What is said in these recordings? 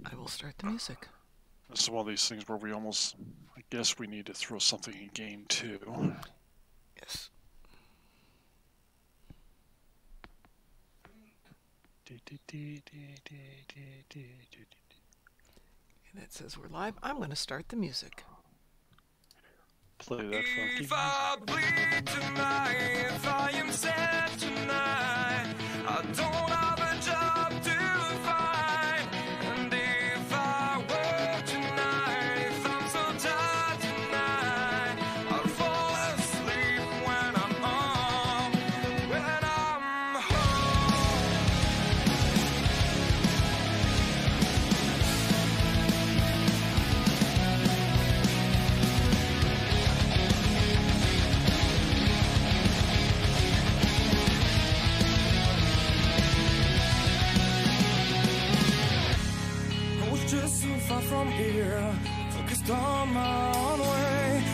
I will start the music. This is one of these things where we almost, I guess we need to throw something in game too. Yes. And it says we're live. I'm going to start the music. Play that funky If I bleed tonight, if I am sad tonight, I don't have a job to find. And if I work tonight, if I'm so tired tonight, I'll fall asleep when I'm home, when I'm home. I was just so far from here, focused on my own way.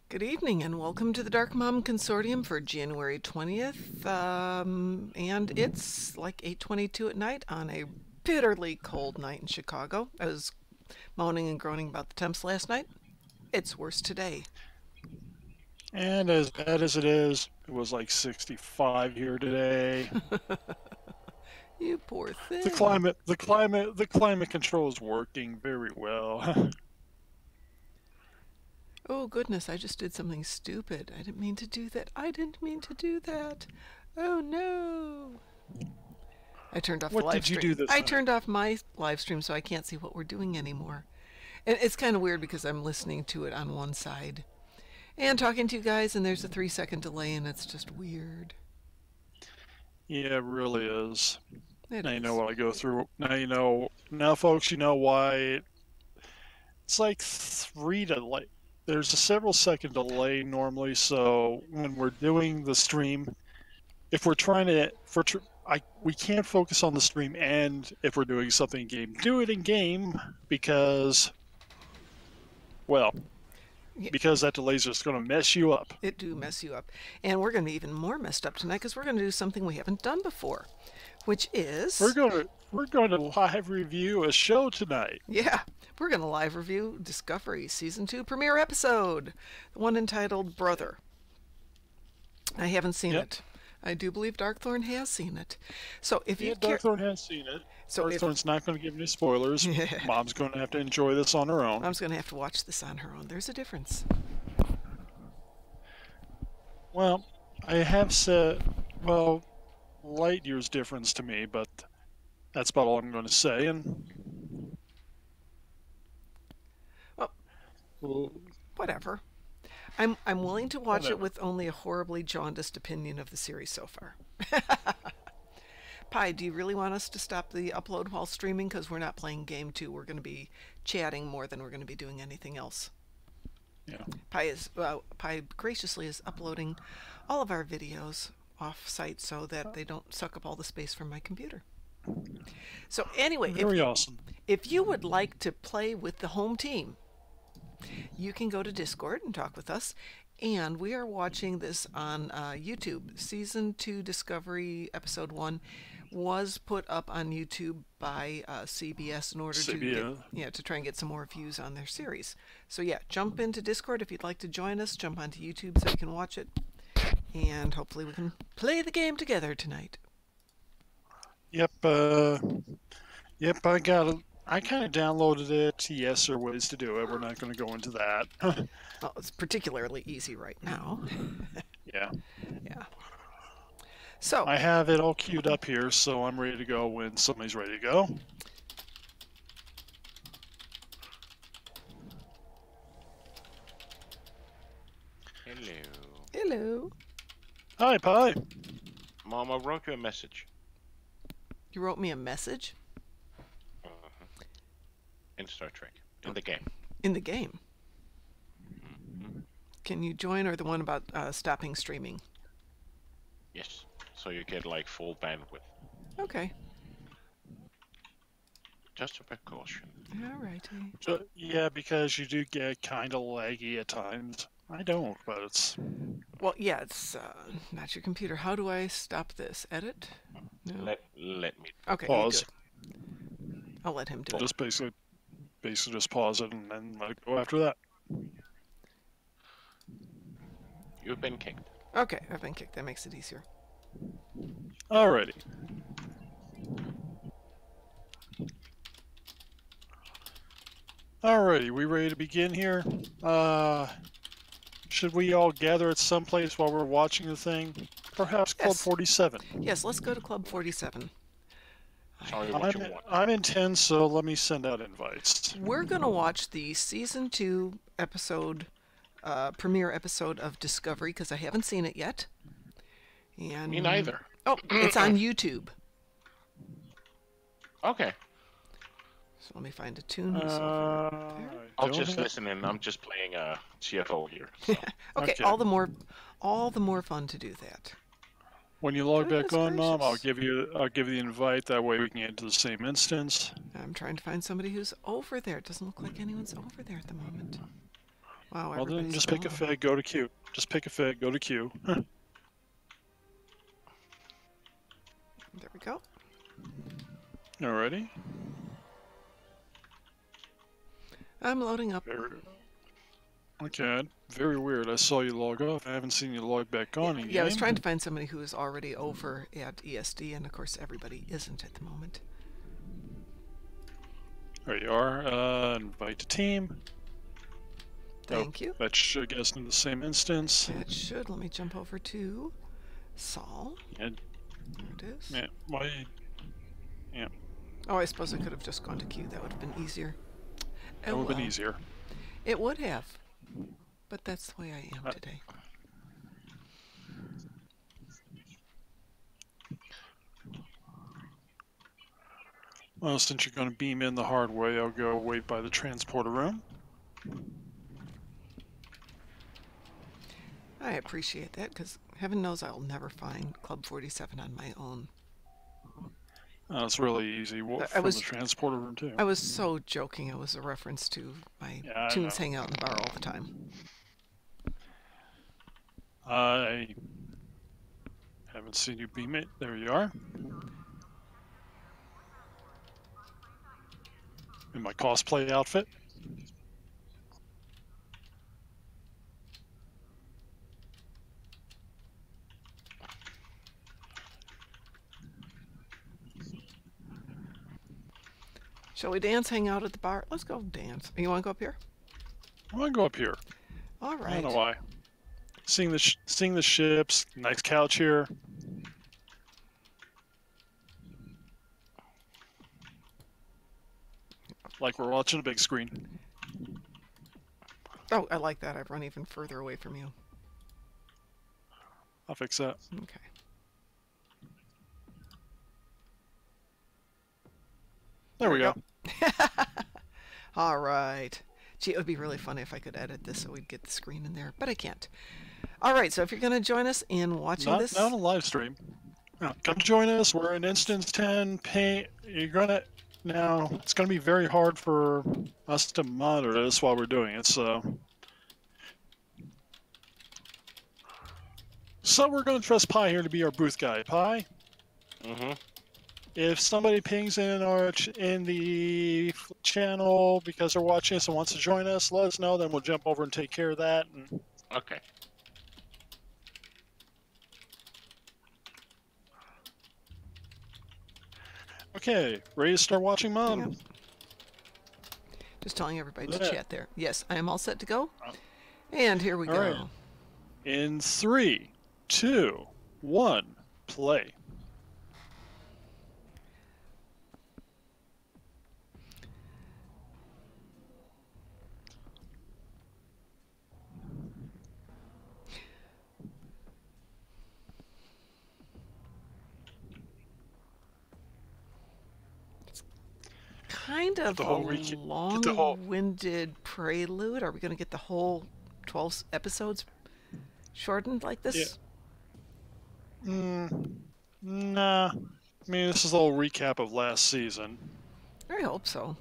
Good evening and welcome to the Dark Mom Consortium for January 20th. And it's like 8:22 at night on a bitterly cold night in Chicago. I was moaning and groaning about the temps last night. It's worse today. And as bad as it is, it was like 65 here today. You poor thing. The climate control is working very well. Oh goodness, I just did something stupid. I didn't mean to do that. I didn't mean to do that. Oh no. I turned off the What live did stream. you do this I time? turned off my live stream so I can't see what we're doing anymore. And it's kind of weird because I'm listening to it on one side and talking to you guys, and there's a 3-second delay, and it's just weird. Yeah, it really is. It Now you is. know what I go through. Now you know. Now, folks, you know why. It's like there's a several second delay normally. So when we're doing the stream, if we're trying to, we can't focus on the stream, and if we're doing something in game, do it in game because, well, Yeah. because that delay is just going to mess you up. It do mess you up. And we're going to be even more messed up tonight because we're going to do something we haven't done before, which is... We're going to live review a show tonight. Yeah, we're going to live review Discovery Season 2 premiere episode, the one entitled Brother. I haven't seen Yep. it. I do believe Darkthorne has seen it. So if you Yeah, care... Darkthorne has seen it. So if- Darkthorne's not going to give any spoilers. Mom's going to have to enjoy this on her own. Mom's going to have to watch this on her own. There's a difference. Well, I have said, well, light years difference to me, but that's about all I'm going to say. And Well, whatever. I'm willing to watch it Whatever. with only a horribly jaundiced opinion of the series so far. Pi, do you really want us to stop the upload while streaming? Because we're not playing game 2. We're going to be chatting more than we're going to be doing anything else. yeah, Pi graciously is uploading all of our videos off-site so that they don't suck up all the space from my computer. So anyway, very awesome. if you would like to play with the home team, you can go to Discord and talk with us. And we are watching this on YouTube. Season 2 Discovery Episode 1 was put up on YouTube by CBS in order to try and get some more views on their series. So yeah, jump into Discord if you'd like to join us. Jump onto YouTube so you can watch it. And hopefully we can play the game together tonight. Yep, I kind of downloaded it. Yes, there are ways to do it. We're not going to go into that. Well, it's particularly easy right now. Yeah. Yeah. So I have it all queued up here, so I'm ready to go when somebody's ready to go. Hello. hello. Hi, Pi. Mom, I wrote you a message. You wrote me a message In Star Trek. In the game. in the game. Can you join, or the one about stopping streaming? Yes. So you get like full bandwidth. Okay. Just a precaution. All righty. Yeah, because you do get kind of laggy at times. I don't, but it's... Well, yeah, it's not your computer. How do I stop this? Edit? No. Let me. Okay, you Pause. do it. I'll let him do it. Just basically just pause it and then let it go after that. You've been kicked. Okay, I've been kicked. That makes it easier. Alrighty. Alrighty, we ready to begin here? Should we all gather at some place while we're watching the thing? Perhaps Club Yes. 47. Yes, let's go to Club 47. Sorry, what you want? I'm in 10, so let me send out invites. We're going to watch the Season 2 episode, premiere episode of Discovery, because I haven't seen it yet. And Me neither. Oh, it's on YouTube. Okay. So let me find a tune. Who's over there? I'll just listen in. I'm just playing a CFO here. So. Okay, Okay. all the more fun to do that. When you log back Goodness on, Mom, I'll gracious. give you the invite. That way we can get into the same instance. I'm trying to find somebody who's over there. It doesn't look like anyone's over there at the moment. Wow, Well, then everybody's just pick a gone. fig, go to queue. Just pick a fig, go to queue. There we go. Alrighty. I'm loading up. Okay, very weird. I saw you log off. I haven't seen you log back on again. Yeah, I was trying to find somebody who is already over at ESD, and of course everybody isn't at the moment. There you are. Invite to team. Thank you. That should get us into the same instance. That should. Let me jump over to Saul. Yeah, There it is. yeah, why? Yeah, Oh, I suppose I could have just gone to Q. That would have been easier. that Oh, would have been well. easier. It would have. But that's the way I am today. Well, since you're going to beam in the hard way, I'll go wait by the transporter room. I appreciate that, because heaven knows I'll never find Club 47 on my own. It's really easy from the transporter room, too. I was so joking. It was a reference to my Yeah, I tunes know. hang out in the bar all the time. I haven't seen you beam it. There you are. In my cosplay outfit. Shall we dance, hang out at the bar? Let's go dance. You want to go up here? I want to go up here. All I right. don't know why. Seeing the ships, nice couch here. Like we're watching a big screen. Oh, I like that. I've run even further away from you. I'll fix that. Okay. There we go. All right. Gee, it would be really funny if I could edit this so we'd get the screen in there, but I can't. All right, so if you're going to join us in watching this... Not on a live stream. No, come join us. We're in instance 10. You're gonna... Now, it's going to be very hard for us to monitor this while we're doing it, so... So we're going to trust Pi here to be our booth guy. Pi? Mm-hmm. If somebody pings in in the channel because they're watching us and wants to join us, let us know. Then we'll jump over and take care of that. And... Okay. Okay, ready to start watching, Mom? Hang on. Just telling everybody to Yeah. chat there. Yes, I am all set to go. And here we All go. right. In 3, 2, 1, play. Kind of the whole a get the whole- long-winded prelude. Are we going to get the whole 12 episodes shortened like this? Nah. I mean, this is a little recap of last season. I hope so.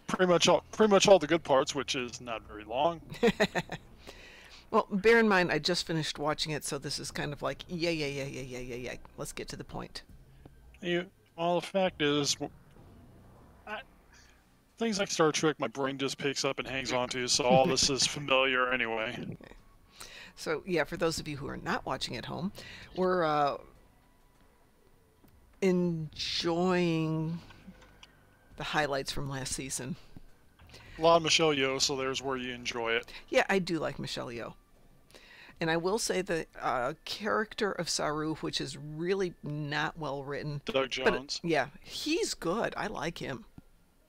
Pretty much all the good parts, which is not very long. Well, bear in mind, I just finished watching it, so this is kind of like, yeah. Let's get to the point. Well, the fact is, things like Star Trek, my brain just picks up and hangs on to, so all this is familiar anyway. So, yeah, for those of you who are not watching at home, we're enjoying the highlights from last season. A lot of Michelle Yeoh, so there's where you enjoy it. Yeah, I do like Michelle Yeoh. And I will say the character of Saru, which is really not well written. Doug Jones. But, yeah, he's good. I like him.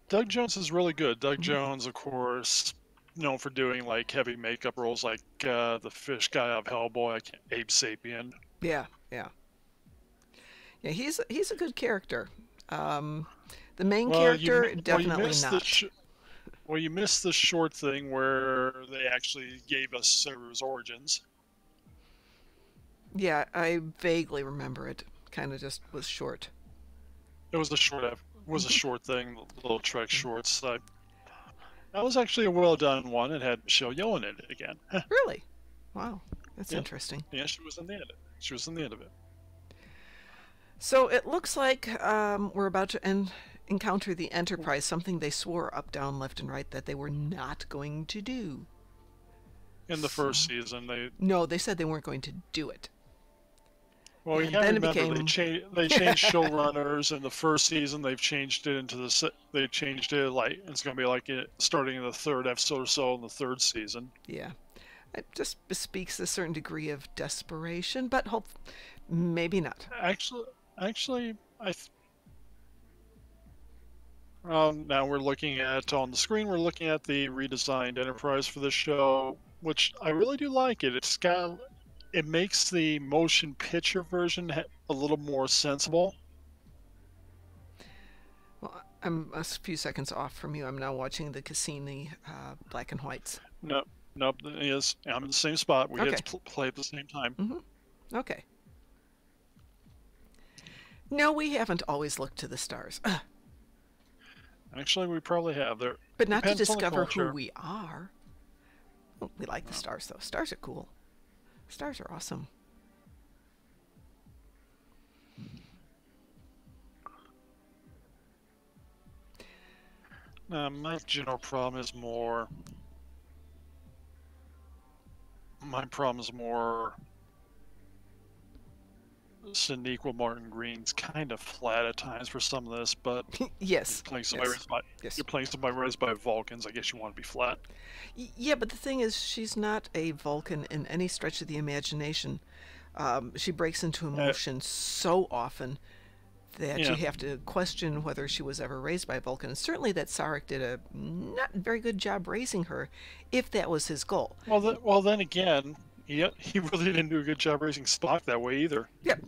Doug Jones is really good. Doug Jones, of course, known for doing like heavy makeup roles like the fish guy of Hellboy, Abe Sapien. Yeah. Yeah, he's a good character. The main character, definitely not. Well, you missed the short thing where they actually gave us Saru's origins. Yeah, I vaguely remember it. Kind of just was short. It was a short thing, little Trek shorts. That was actually a well done one. It had Michelle Yeoh in it again. Really? Wow, that's interesting. Yeah, she was in the end. She was in the end of it. So it looks like we're about to encounter the Enterprise, something they swore up, down, left, and right that they were not going to do. In the first season, they said they weren't going to do it. Well, you have to remember they changed showrunners in the first season. They've changed it they changed it like it's going to be like starting in the third episode or so in the third season. Yeah, it just bespeaks a certain degree of desperation, but maybe not. Actually, now we're looking at on the screen. We're looking at the redesigned Enterprise for this show, which I really do like it. It makes the motion picture version a little more sensible. Well, I'm a few seconds off from you. I'm now watching the Cassini black and whites. Nope. Yes, I'm in the same spot. We had to play at the same time. Mm-hmm. Okay. No, we haven't always looked to the stars. Actually, we probably have. But not to discover who we are. Well, we like the stars, though. Stars are cool. Stars are awesome. My general problem is more... My problem is more... Sonequa Martin Green's kind of flat at times for some of this, but... Yes. You're playing somebody raised by Vulcans, I guess you want to be flat. Yeah, but the thing is, she's not a Vulcan in any stretch of the imagination. She breaks into emotion so often that you have to question whether she was ever raised by a Vulcan. And certainly that Sarek did a not very good job raising her, if that was his goal. Well, then again... he really didn't do a good job raising Spock that way either. Yep.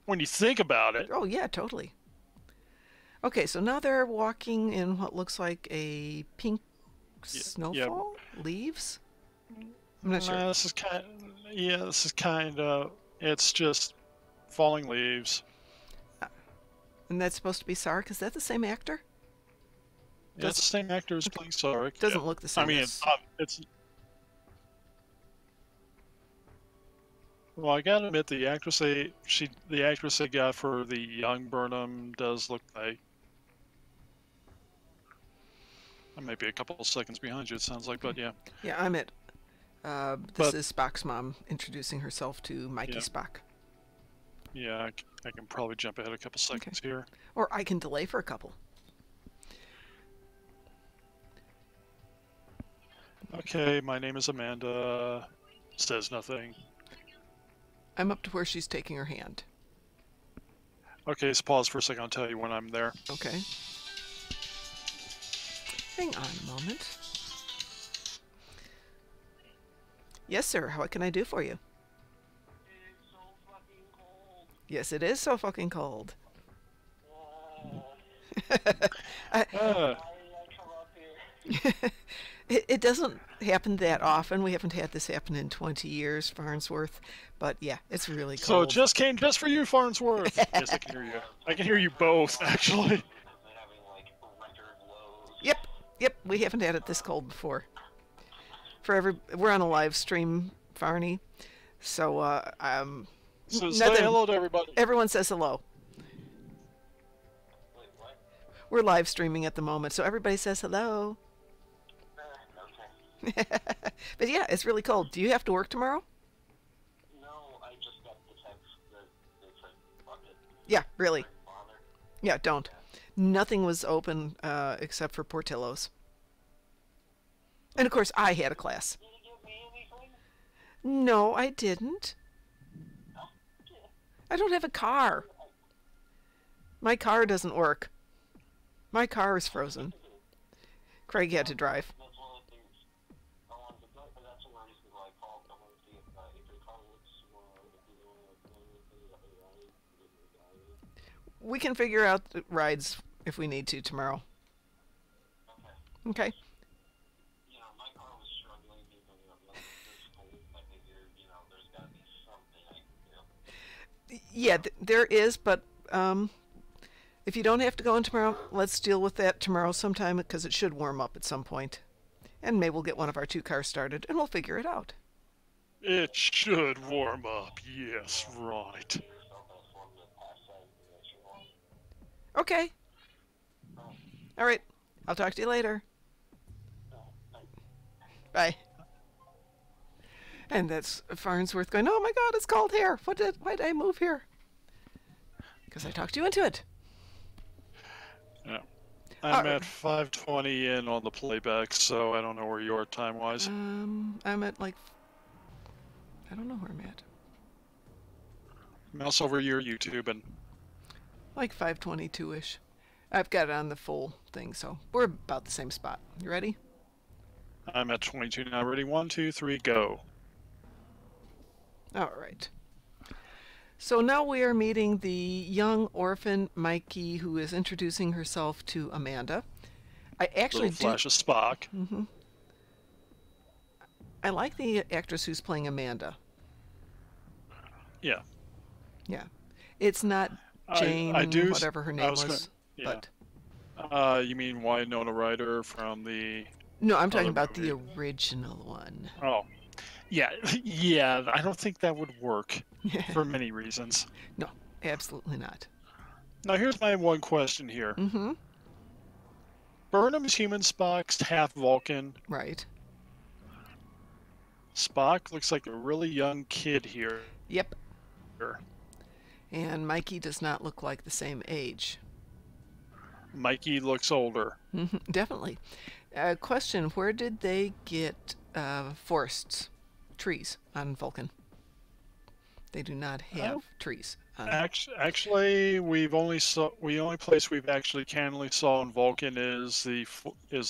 When you think about it. Oh, yeah, totally. Okay, so now they're walking in what looks like a pink snowfall? Leaves? I'm not sure. This is kind of... It's just falling leaves. And that's supposed to be Sarek? Is that the same actor? Yeah, it's the same actor as playing Sarek. Doesn't look the same. I mean, it's... Well, I gotta admit, the actress they got for the young Burnham does look like... I might be a couple of seconds behind you, it sounds like, but yeah. Yeah, I'm at... this is Spock's mom introducing herself to Mikey Spock. Yeah, I can probably jump ahead a couple seconds here. Or I can delay for a couple. Okay, my name is Amanda. Says nothing. I'm up to where she's taking her hand. Okay, so pause for a second. I'll tell you when I'm there. Okay. Hang on a moment. Yes, sir. What can I do for you? It's so fucking cold. Yes, it is so fucking cold. I come up here. It doesn't happen that often. We haven't had this happen in 20 years, Farnsworth. But yeah, it's really cold. So it just came just for you, Farnsworth. Yes, I can hear you. I can hear you both, actually. Yep. We haven't had it this cold before. We're on a live stream, Farney. So, So nothing. say hello to everybody. Everyone says hello. Wait, what? We're live streaming at the moment, so everybody says hello. Okay. But yeah, it's really cold. Do you have to work tomorrow? No, I just got the text that they said, fuck it. Yeah, really. Don't bother. Yeah, don't. Nothing was open except for Portillo's. And of course, I had a class. Did you give me anything? No, I didn't. I don't have a car. My car doesn't work. My car is frozen. Craig had to drive. That's one of the things I wanted to know, but that's one of the reasons why I called. I wanted to see if your car looks small, if you don't want to We can figure out the rides if we need to tomorrow. Okay. Okay. You know, my car was struggling even this cold. I figured, there's got to be something I can do. Yeah, there is, but if you don't have to go in tomorrow, let's deal with that tomorrow sometime because it should warm up at some point. And maybe we'll get one of our 2 cars started and we'll figure it out. It should warm up. Yes, right. Okay. All right. I'll talk to you later. Bye. And that's Farnsworth going, oh my God, it's cold here. Why did I move here? Because I talked you into it. Yeah. I'm at 5:20 in on the playback, so I don't know where you are time-wise. I'm at I don't know where I'm at. Mouse over your YouTube and 5:22-ish. I've got it on the full thing, so we're about the same spot. You ready? I'm at 22 now. Ready? 1, 2, 3, go. All right. So now we are meeting the young orphan Mikey, who is introducing herself to Amanda. I actually Little flash of Spock. I like the actress who's playing Amanda. Yeah. Yeah. It's not Jane, I do. whatever her name was. Yeah. But You mean Winona Ryder from the? no, I'm talking other about the movie. original one. Oh, yeah, yeah. I don't think that would work for many reasons. No, absolutely not. Now, here's my one question here. Mm-hmm. Burnham's human Spock's half Vulcan. Right. Spock looks like a really young kid here. Yep. And Mikey does not look like the same age. Mikey looks older. Definitely. Question, where did they get forests, trees on Vulcan? They do not have trees. Actually, the only place we've actually cannily saw in Vulcan is the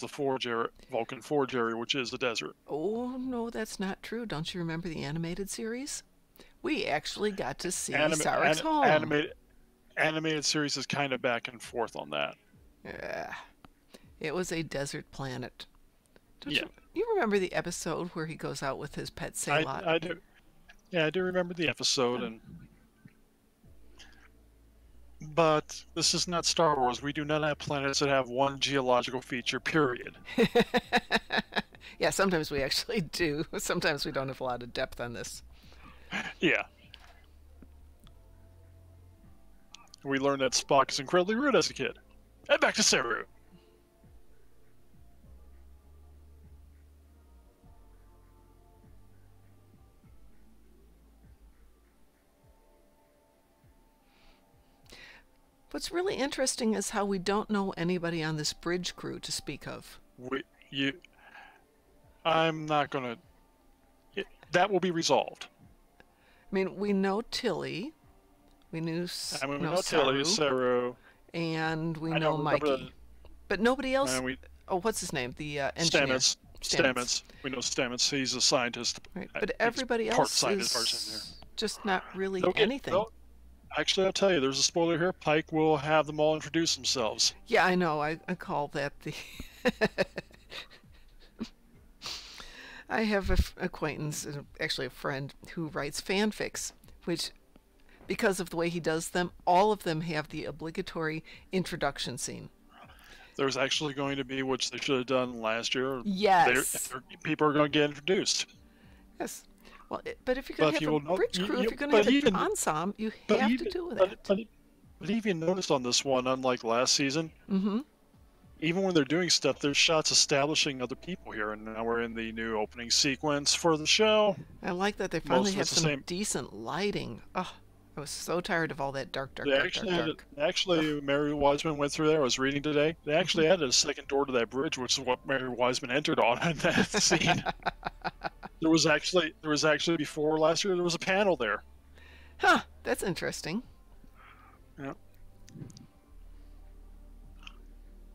Forge area, Vulcan Forge area, which is the desert. Oh, no, that's not true. Don't you remember the animated series? We actually got to see Sarek's home. Animated series is kind of back and forth on that. It was a desert planet. Don't Yeah. you remember the episode where he goes out with his pet Sailot? I do. Yeah, I do remember the episode, but this is not Star Wars. We do not have planets that have one geological feature, period. Yeah, sometimes we actually do. Sometimes we don't have a lot of depth on this. Yeah. We learned that Spock is incredibly rude as a kid. And back to Saru. What's really interesting is how we don't know anybody on this bridge crew to speak of. I'm not gonna. That will be resolved. I mean, we know Tilly. We We know Saru, Tilly, Saru, and we I know don't remember Mikey. But nobody else. and we Oh, what's his name? The engineer. Stamets. We know Stamets. He's a scientist. Right. He's But everybody part else scientist, part is engineer. just not really Okay, anything. well, actually, I'll tell you, there's a spoiler here. Pike will have them all introduce themselves. Yeah, I know. I call that the. I have an acquaintance, actually a friend, who writes fanfics, which, because of the way he does them, all of them have the obligatory introduction scene. There's actually going to be, which they should have done last year. Yes. People are going to get introduced. Yes. Well, but if you're going But to you have will a not. bridge crew, if you're going But to have even an ensemble, you but have even to do but, that. but even noticed on this one, unlike last season, Mm-hmm. even when they're doing stuff, there's shots establishing other people here, and now we're in the new opening sequence for the show. I like that they Most finally of have it's the some same. decent lighting. Oh, I was so tired of all that dark, dark, They dark, dark, actually had dark. actually Mary Wiseman went through there. I was reading today. They actually Mm-hmm. added a second door to that bridge, which is what Mary Wiseman entered on in that scene. There was actually before last year there was a panel there. Huh, that's interesting. Yeah.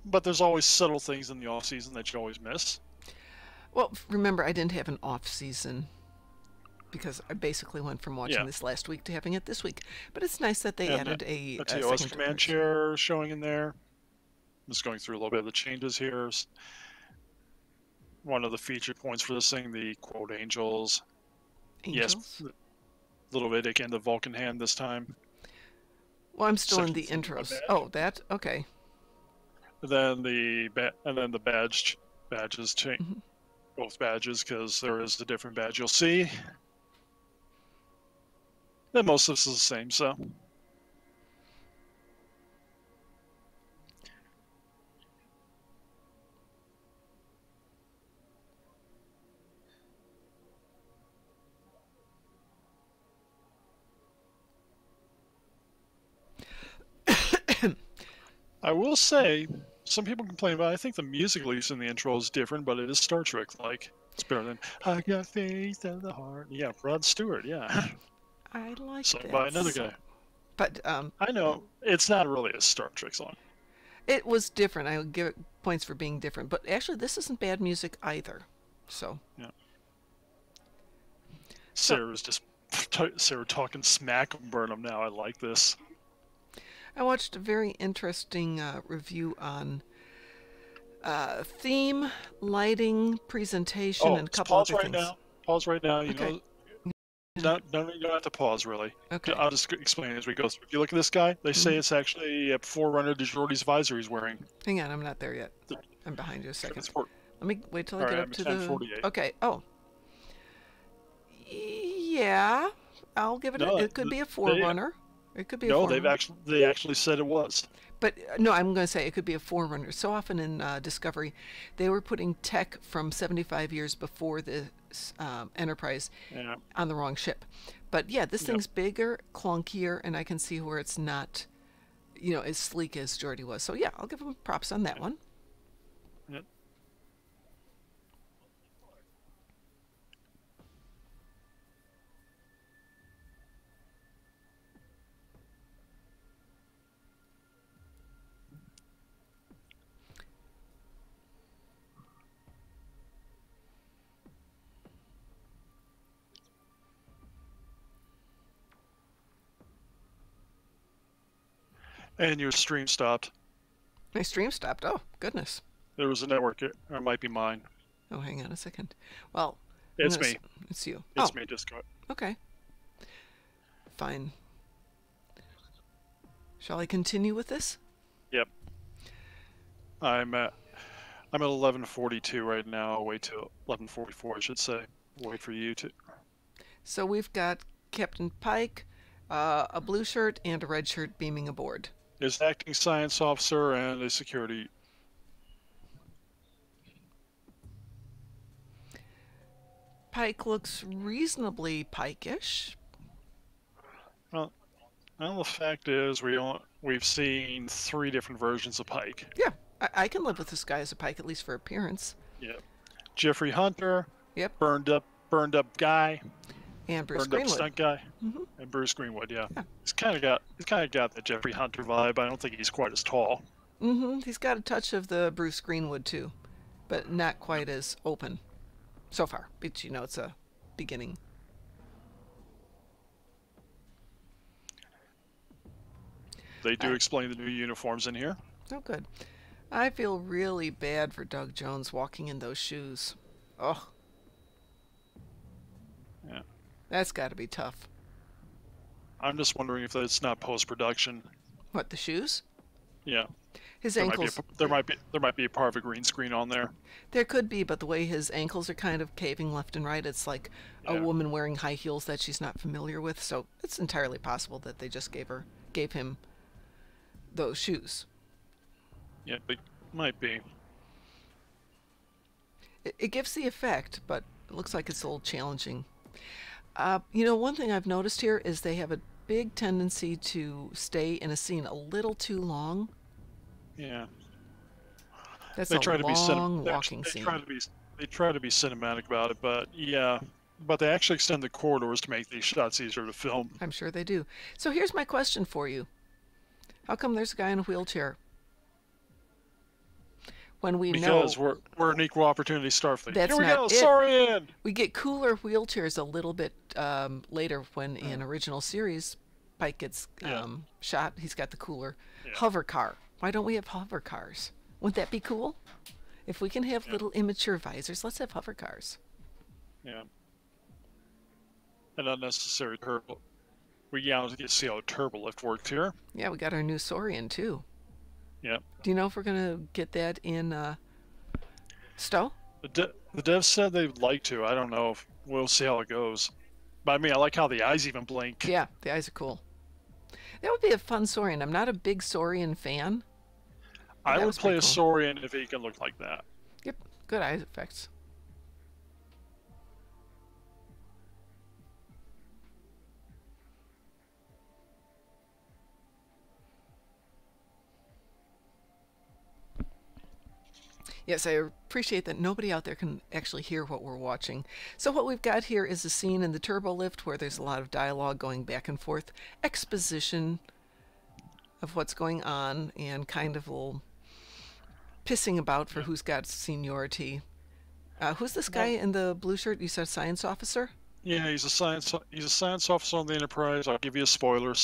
But there's always subtle things in the off season that you always miss. Well, remember, I didn't have an off season because I basically went from watching Yeah. this last week to having it this week. But it's nice that they And added a TOS second command bridge. chair showing in there. I'm just going through a little bit of the changes here. One of the feature points for this thing, the quote angels. Angels? Yes, little Vedic and the Vulcan hand this time. Well, I'm still in the Section 3 intros. badge. Oh, that? Okay. Then the badges change. Mhm. Both badges, because there is a different badge you'll see. Then most of this is the same, so. I will say, some people complain about it. I think the music, at least in the intro, is different, but it is Star Trek-like. It's better than I Got Faith in the Heart. Yeah, Rod Stewart, yeah. I like Sung that. by another guy. But I know, it's not really a Star Trek song. it was different. I would give it points for being different. But actually, this isn't bad music either. So. Yeah. Sarah's just Sarah talking smack on Burnham now. I like this. I watched a very interesting review on theme, lighting, presentation, and a couple pause other right things. now. Pause right now. You Okay. know, you don't have to pause really. Okay. I'll just explain as we go through. If you look at this guy, they say it's actually a Forerunner to Geordi's visor he's wearing. Hang on, I'm not there yet. I'm behind you a second. It's for- Let me wait till I All get right, up I'm to at the. 10:48. Okay. Oh. Yeah, I'll give it. No, It could be a Forerunner. It could be a No, Forerunner. they actually said it was. But no, I'm going to say it could be a Forerunner. So often in Discovery, they were putting tech from 75 years before the Enterprise Yeah. on the wrong ship. But yeah, this thing's bigger, clunkier, and I can see where it's not, as sleek as Geordi was. So yeah, I'll give him props on that one. Yep. And your stream stopped. My stream stopped. Oh, goodness. There was a network, or it might be mine. Oh, hang on a second. Well, I'm It's gonna me. It's you. It's Oh, me, Discord. okay. Fine. Shall I continue with this? Yep. I'm at 11:42 right now. I'll wait till 11:44, I should say. Wait for you to. So we've got Captain Pike, a blue shirt, and a red shirt beaming aboard. There's acting science officer and a security. Pike looks reasonably Pike-ish. Well, the fact is we've seen 3 different versions of Pike. Yeah, I can live with this guy as a Pike, at least for appearance. Yep. Jeffrey Hunter. Yep. Burned up guy. And Bruce Burned up Greenwood. stunt guy. Mhm. And Bruce Greenwood. Yeah. Yeah. He's kind of got that Jeffrey Hunter vibe. I don't think he's quite as tall. He's got a touch of the Bruce Greenwood, too. But not quite as open. So far. But, it's a beginning. They do explain the new uniforms in here. Oh, good. I feel really bad for Doug Jones walking in those shoes. Oh. Yeah. That's got to be tough. I'm just wondering if it's not post-production. What, the shoes? Yeah. His There might be ankles. there might be a part of a green screen on there. There could be, but the way his ankles are kind of caving left and right, it's like a Yeah. woman wearing high heels that she's not familiar with. So it's entirely possible that they just gave him those shoes. Yeah, it might be. It gives the effect, but it looks like it's a little challenging. One thing I've noticed here is they have a big tendency to stay in a scene a little too long. Yeah. That's They a try to be long walking they scene. they try to be cinematic about it, but yeah, but they actually extend the corridors to make these shots easier to film. I'm sure they do. So here's my question for you. How come there's a guy in a wheelchair? When we Because know we're an equal opportunity Starfleet. That's Here we not go, it. Saurian! we get cooler wheelchairs a little bit later when in original series Pike gets Yeah. shot, he's got the cooler Yeah. hover car. Why don't we have hover cars? Wouldn't that be cool? If we can have little immature visors, let's have hover cars. Yeah. An unnecessary turbo. We get to see how a turbo lift works here. Yeah, we got our new Saurian too. Yeah. Do you know if we're gonna get that in Stowe? The devs said they'd like to. I don't know. We'll see how it goes. But I mean, I like how the eyes even blink. Yeah, the eyes are cool. That would be a fun Saurian. I'm not a big Saurian fan. I that would was play pretty a cool. Saurian if he can look like that. Yep, good eye effects. Yes, I appreciate that nobody out there can actually hear what we're watching. So what we've got here is a scene in the turbo lift where there's a lot of dialogue going back and forth, exposition of what's going on, and kind of a little pissing about for who's got seniority. Who's this guy in the blue shirt? You said science officer? Yeah, he's a science officer on the Enterprise. I'll give you a spoiler.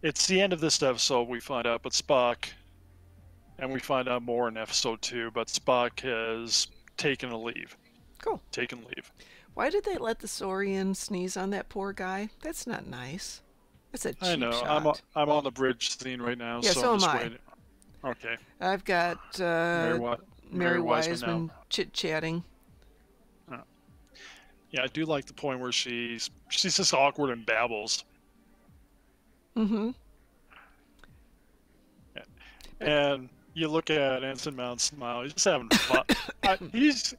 It's the end of this episode we find out, but Spock, and we find out more in episode 2, but Spock has taken a leave. Cool. Taken leave. Why did they let the Saurian sneeze on that poor guy? That's not nice. That's a cheap I know. shot. I'm on the bridge scene right now, Yeah, so I'm just am I. waiting. Okay. I've got Mary Wiseman now. chit-chatting. Yeah, I do like the point where she's just awkward and babbles. Mm-hmm. Yeah. And you look at Ensign Mount smile. He's just having fun.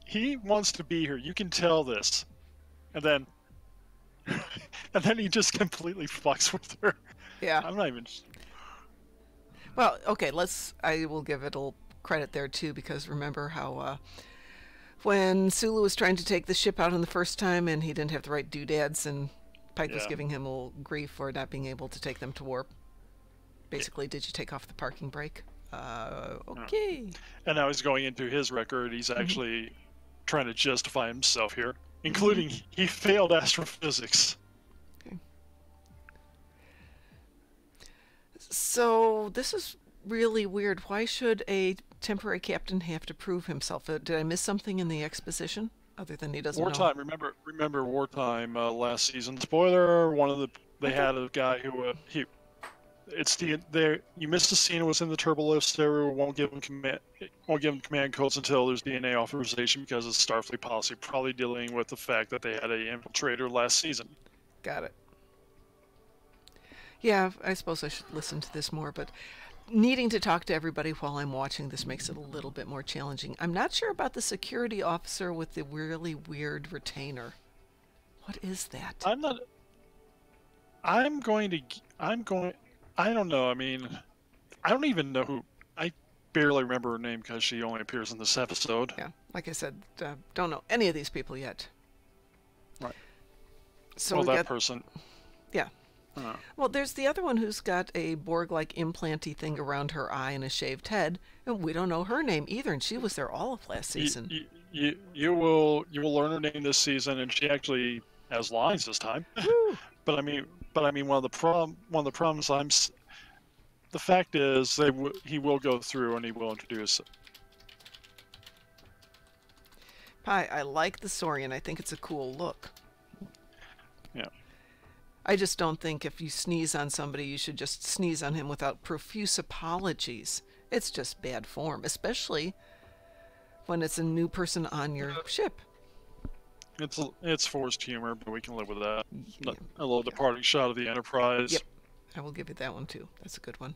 He wants to be here. You can tell this. And then he just completely fucks with her. Yeah. I'm not even. Well, okay, I will give it a little credit there too, because remember how when Sulu was trying to take the ship out on the first time and he didn't have the right doodads, and Pike was Yeah. giving him a little grief for not being able to take them to warp. Basically, did you take off the parking brake? Okay. And now he's going into his record. He's actually trying to justify himself here, including he failed astrophysics. So this is really weird. Why should a temporary captain have to prove himself? Did I miss something in the exposition other than he doesn't know? Wartime. Remember wartime last season. Spoiler: they had a guy who you missed the scene. It was in the turbo lifts. They won't give him command codes until there's DNA authorization because it's Starfleet policy. Probably dealing with the fact that they had a infiltrator last season. Got it. Yeah, I suppose I should listen to this more, but needing to talk to everybody while I'm watching this makes it a little bit more challenging. I'm not sure about the security officer with the really weird retainer. What is that? I don't know. I mean, I don't even know who. I barely remember her name because she only appears in this episode. Yeah, like I said, don't know any of these people yet. Right. So Well, we that got, person. yeah. Well, there's the other one who's got a Borg-like implanty thing around her eye and a shaved head, and we don't know her name either, and she was there all of last season. You will learn her name this season, and she actually has lines this time. But I mean, one of the problems the fact is he will go through and he will introduce it. I like the Saurian. I think it's a cool look. Yeah. I just don't think if you sneeze on somebody, you should just sneeze on him without profuse apologies It's just bad form, especially when it's a new person on your ship. It's forced humor, but we can live with that. Yeah. I love the parting shot of the Enterprise. Yep. I will give you that one too. That's a good one.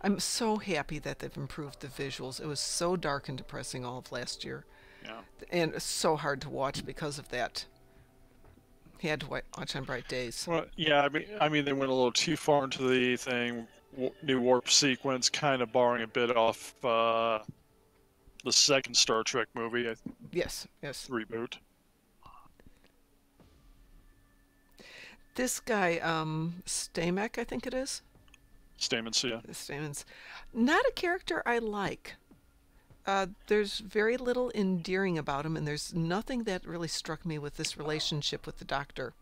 I'm so happy that they've improved the visuals. It was so dark and depressing all of last year. Yeah. And it's so hard to watch because of that. He had to watch on bright days. Well, yeah. I mean, they went a little too far into the thing. New warp sequence, kind of borrowing a bit off the second Star Trek movie Yes. reboot. This guy, Stamek, I think it is. Stamens, yeah. Stamens. Not a character I like. There's very little endearing about him, and there's nothing that really struck me with this relationship with the Doctor.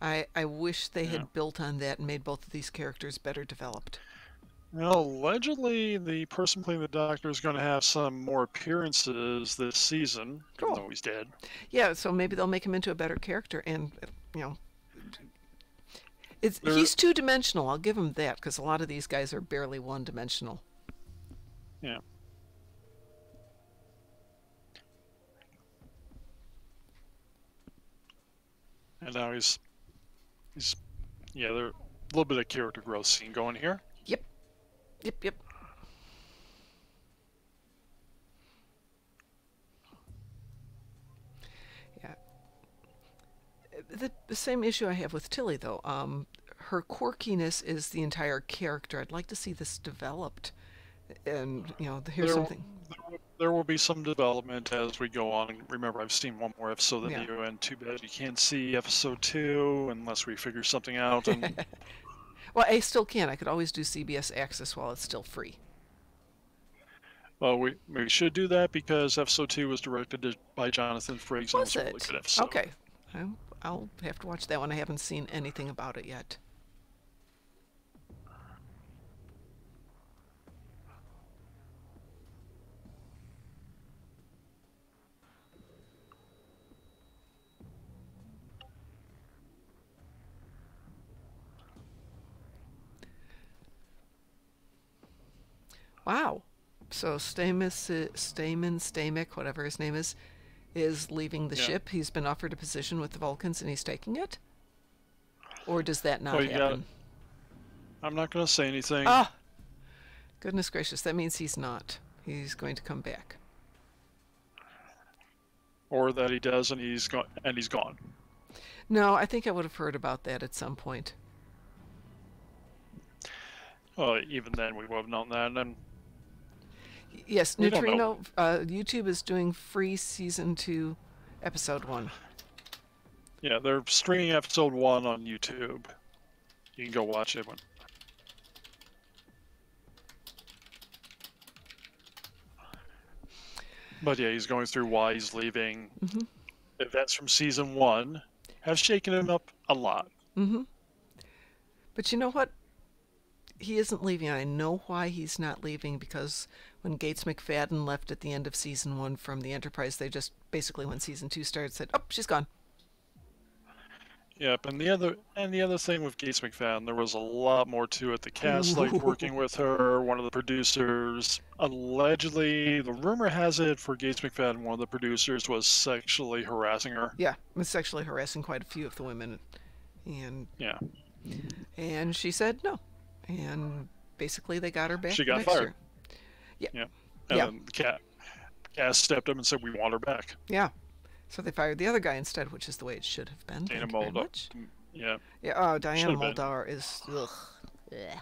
I wish they had built on that and made both of these characters better developed. Well, allegedly, the person playing the Doctor is going to have some more appearances this season, Cool. even though he's dead. Yeah, so maybe they'll make him into a better character, and he's two-dimensional. I'll give him that, because a lot of these guys are barely one-dimensional. Yeah. And now he's there's a little bit of character growth scene going here. Yep. Yeah. The same issue I have with Tilly, though. Her quirkiness is the entire character. I'd like to see this developed. And, here's something. There will be some development as we go on. Remember, I've seen one more episode than Yeah. you, and too bad you can't see episode 2 unless we figure something out. And Well, I still can. I could always do CBS Access while it's still free. well, we should do that because episode 2 was directed by Jonathan Frakes. And Was it was a really it? good episode. Okay. I'll have to watch that one. I haven't seen anything about it yet. Wow. So Stamek, whatever his name is leaving the Yeah. ship. He's been offered a position with the Vulcans and he's taking it? Or does that not Well, you happen? I'm not going to say anything. Ah! Goodness gracious, that means he's not. He's going to come back. Or that he does and he's gone. No, I think I would have heard about that at some point. Well, even then we would have known that. And Yes, We don't Neutrino, YouTube is doing free season 2, episode 1. yeah, they're streaming episode 1 on YouTube. You can go watch it. But yeah, he's going through why he's leaving. Mhm. Events from season 1 have shaken him up a lot. Mm-hmm. But you know what? He isn't leaving. I know why he's not leaving, because when Gates McFadden left at the end of season 1 from the Enterprise, they just basically, when season 2 started, said, "Oh, she's gone." Yep, and the other thing with Gates McFadden, there was a lot more to it. The cast liked working with her. One of the producers, allegedly, the rumor has it for Gates McFadden, one of the producers was sexually harassing her. Yeah, was sexually harassing quite a few of the women, and Yeah, she said no, and basically they got her back. She got next fired. year. yeah. And Yeah. then the cast stepped up and said, "We want her back." Yeah, so they fired the other guy instead, which is the way it should have been. Dana Thank you very Muldaur. much. Yeah, Yeah. Oh, Diana Should've been. Muldaur is ugh. Yeah.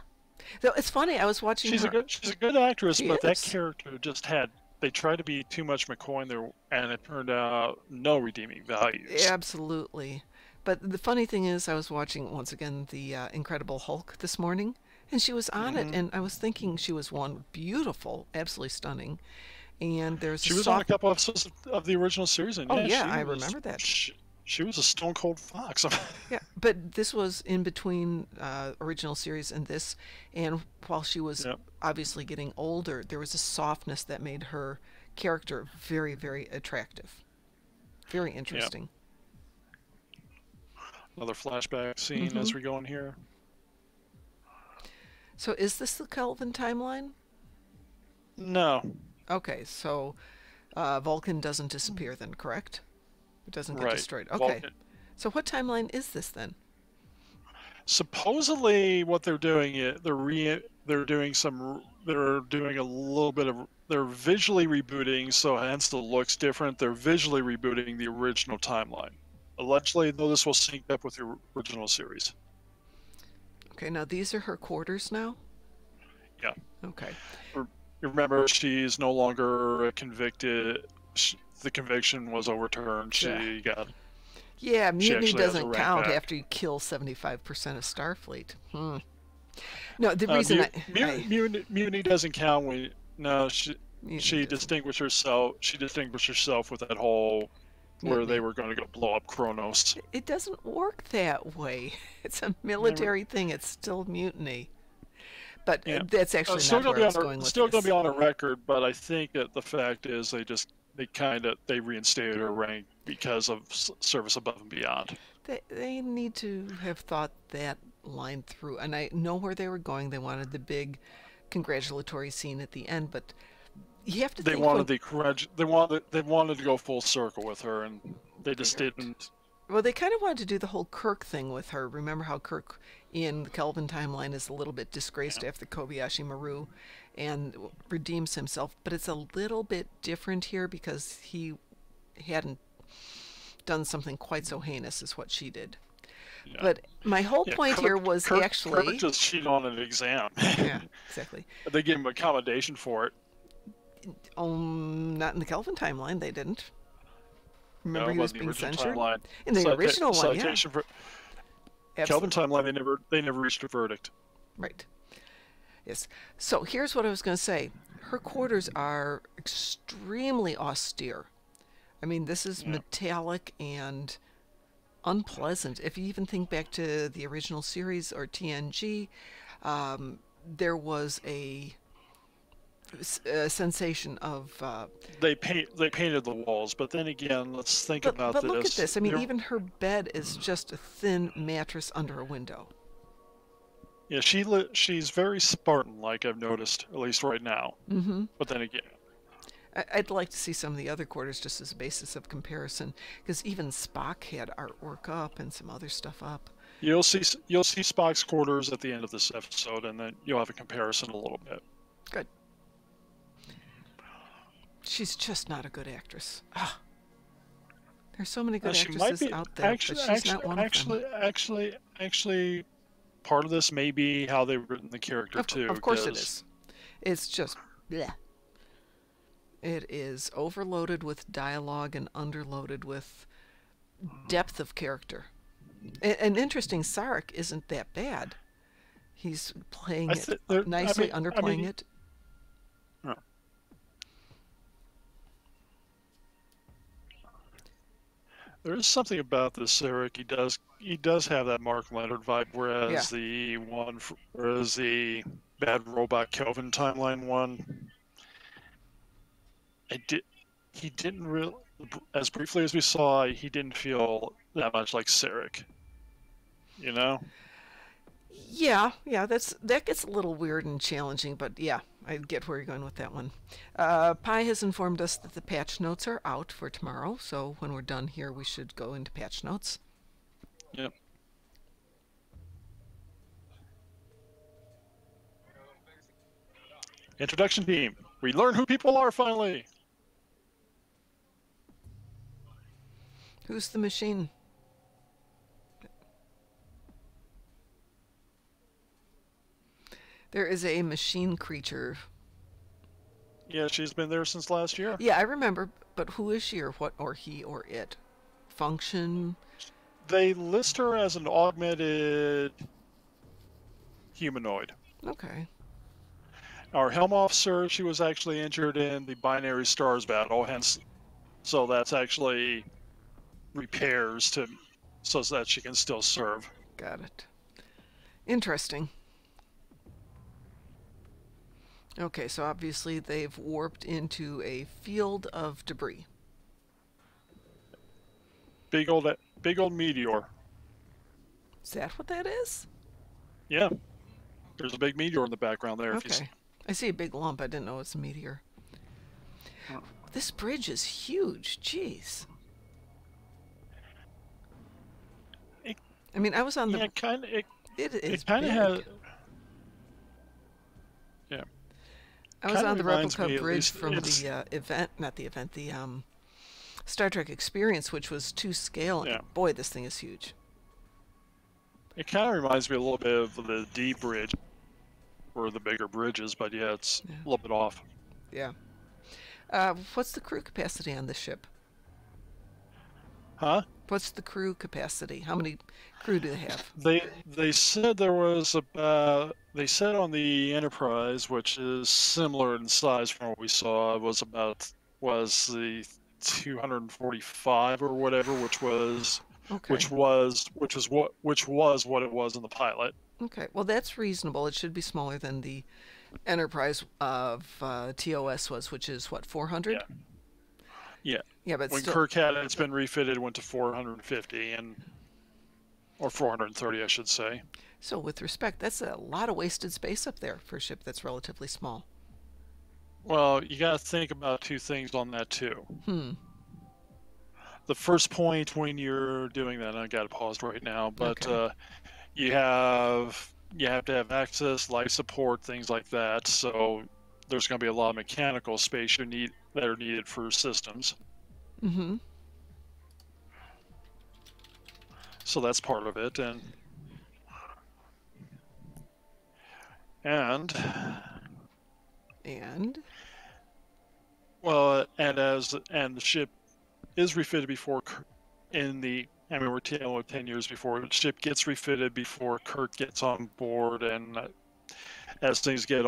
So it's funny. I was watching she's her. a good actress, She but that is. character just had. They tried to be too much McCoy there, and it turned out no redeeming values. Absolutely. But the funny thing is, I was watching, once again, the Incredible Hulk this morning, and she was on it, and I was thinking she was one beautiful, absolutely stunning. And there's She a was on a couple episodes of the original series, and Oh, yeah, yeah, she I was- remember that. She was a stone cold fox. Yeah, but this was in between original series and this, and while she was Yep. obviously getting older, there was a softness that made her character very, very attractive. Very interesting. Another flashback scene as we go in here. So is this the Kelvin timeline? No. Okay, so Vulcan doesn't disappear then, correct? It doesn't get Right. destroyed. Okay. Vulcan. So what timeline is this then? Supposedly, what they're doing is they're doing a little bit of they're visually rebooting, so hence the looks different. They're visually rebooting the original timeline. Allegedly, though, this will sync up with the original series. Okay, now these are her quarters now? Yeah. Okay. Remember, she's no longer a convicted. The conviction was overturned. She got. Yeah, mutiny actually has a doesn't rank count back. after you kill 75% of Starfleet. No, the reason Mutiny doesn't count when she Mutiny doesn't. distinguished herself. She distinguished herself with that whole where they were going to go blow up Kronos. It doesn't work that way. It's a military thing. It's still mutiny. But that's actually not where I was going with Still this. going to be on a record, but I think that the fact is they reinstated her rank because of service above and beyond. They need to have thought that line through, and I know where they were going. They wanted the big congratulatory scene at the end, but you have to think they wanted to go full circle with her, and they just didn't. Well, they kind of wanted to do the whole Kirk thing with her. Remember how Kirk in the Kelvin timeline is a little bit disgraced after Kobayashi Maru and redeems himself, but it's a little bit different here because he hadn't done something quite so heinous as what she did. Yeah. But my whole point here was Kirk just cheated on an exam. Yeah, exactly. They gave him accommodation for it. Not in the Kelvin timeline, they didn't. Remember, no, he was being censured timeline. in the original one. Yeah. Kelvin timeline, they never reached a verdict. Right. Yes. So here's what I was going to say. Her quarters are extremely austere. I mean, this is metallic and unpleasant. If you even think back to the original series or TNG, there was a sensation of they painted the walls, but then again, let's think about this. But look at this. I mean, even her bed is just a thin mattress under a window. Yeah, she's very Spartan-like, I've noticed, at least right now. Mm-hmm. But then again, I'd like to see some of the other quarters just as a basis of comparison, because even Spock had artwork up and some other stuff up. You'll see Spock's quarters at the end of this episode, and then you'll have a comparison a little bit. Good. She's just not a good actress. There's so many good actresses out there, but she's not one of them. Actually, part of this may be how they've written the character too. Of course it is. It's just bleh. It is overloaded with dialogue and underloaded with depth of character. And interesting, Sarek isn't that bad. He's playing it nicely, underplaying it. No. There is something about this Sarek. He does have that Mark Leonard vibe, whereas the Bad Robot Kelvin timeline one, he didn't really, as briefly as we saw, he didn't feel that much like Sarek. You know? Yeah, that gets a little weird and challenging, but yeah, I get where you're going with that one. Pi has informed us that the patch notes are out for tomorrow, so when we're done here, we should go into patch notes. Yep. Introduction team. We learn who people are finally. Who's the machine? There is a machine creature. Yeah, she's been there since last year. Yeah, I remember, but who is she or what, or he or it? Function? They list her as an augmented humanoid. Okay. Our helm officer, she was actually injured in the Binary Stars battle, hence, so that's actually repairs so that she can still serve. Got it. Interesting. Okay, so obviously they've warped into a field of debris. Big old meteor. Is that what that is? Yeah. There's a big meteor in the background there. Okay. I see a big lump. I didn't know it's a meteor. This bridge is huge. Jeez. It- I mean, I was on the. Yeah, kind of. It is It kind of big. has. Yeah. I was kinda on the reminds replica me, at bridge least, from it's- the event, not the event, the Star Trek Experience, which was to scale. Yeah. And boy, this thing is huge. It kind of reminds me a little bit of the D bridge, or the bigger bridges, but yeah, it's Yeah. a little bit off. Yeah. What's the crew capacity on this ship? Huh? What's the crew capacity? How many crew do they have? They said there was about, they said on the Enterprise, which is similar in size from what we saw, was the 245 or whatever, which was Okay. what it was in the pilot. Okay. Well, that's reasonable. It should be smaller than the Enterprise of TOS was, which is what, 400? Yeah. Yeah. Yeah, but When still. Kirk had it's been refitted, it went to 450 or 430, I should say. So, with respect, that's a lot of wasted space up there for a ship that's relatively small. Well, you got to think about two things on that too. The first point when you're doing that, and I got it paused right now, but Okay. you have to have access, life support, things like that. So there's going to be a lot of mechanical space that are needed for systems. Mm-hmm. So that's part of it, and well, and the ship is refitted before we're 10 years before the ship gets refitted, before Kirk gets on board, and as things get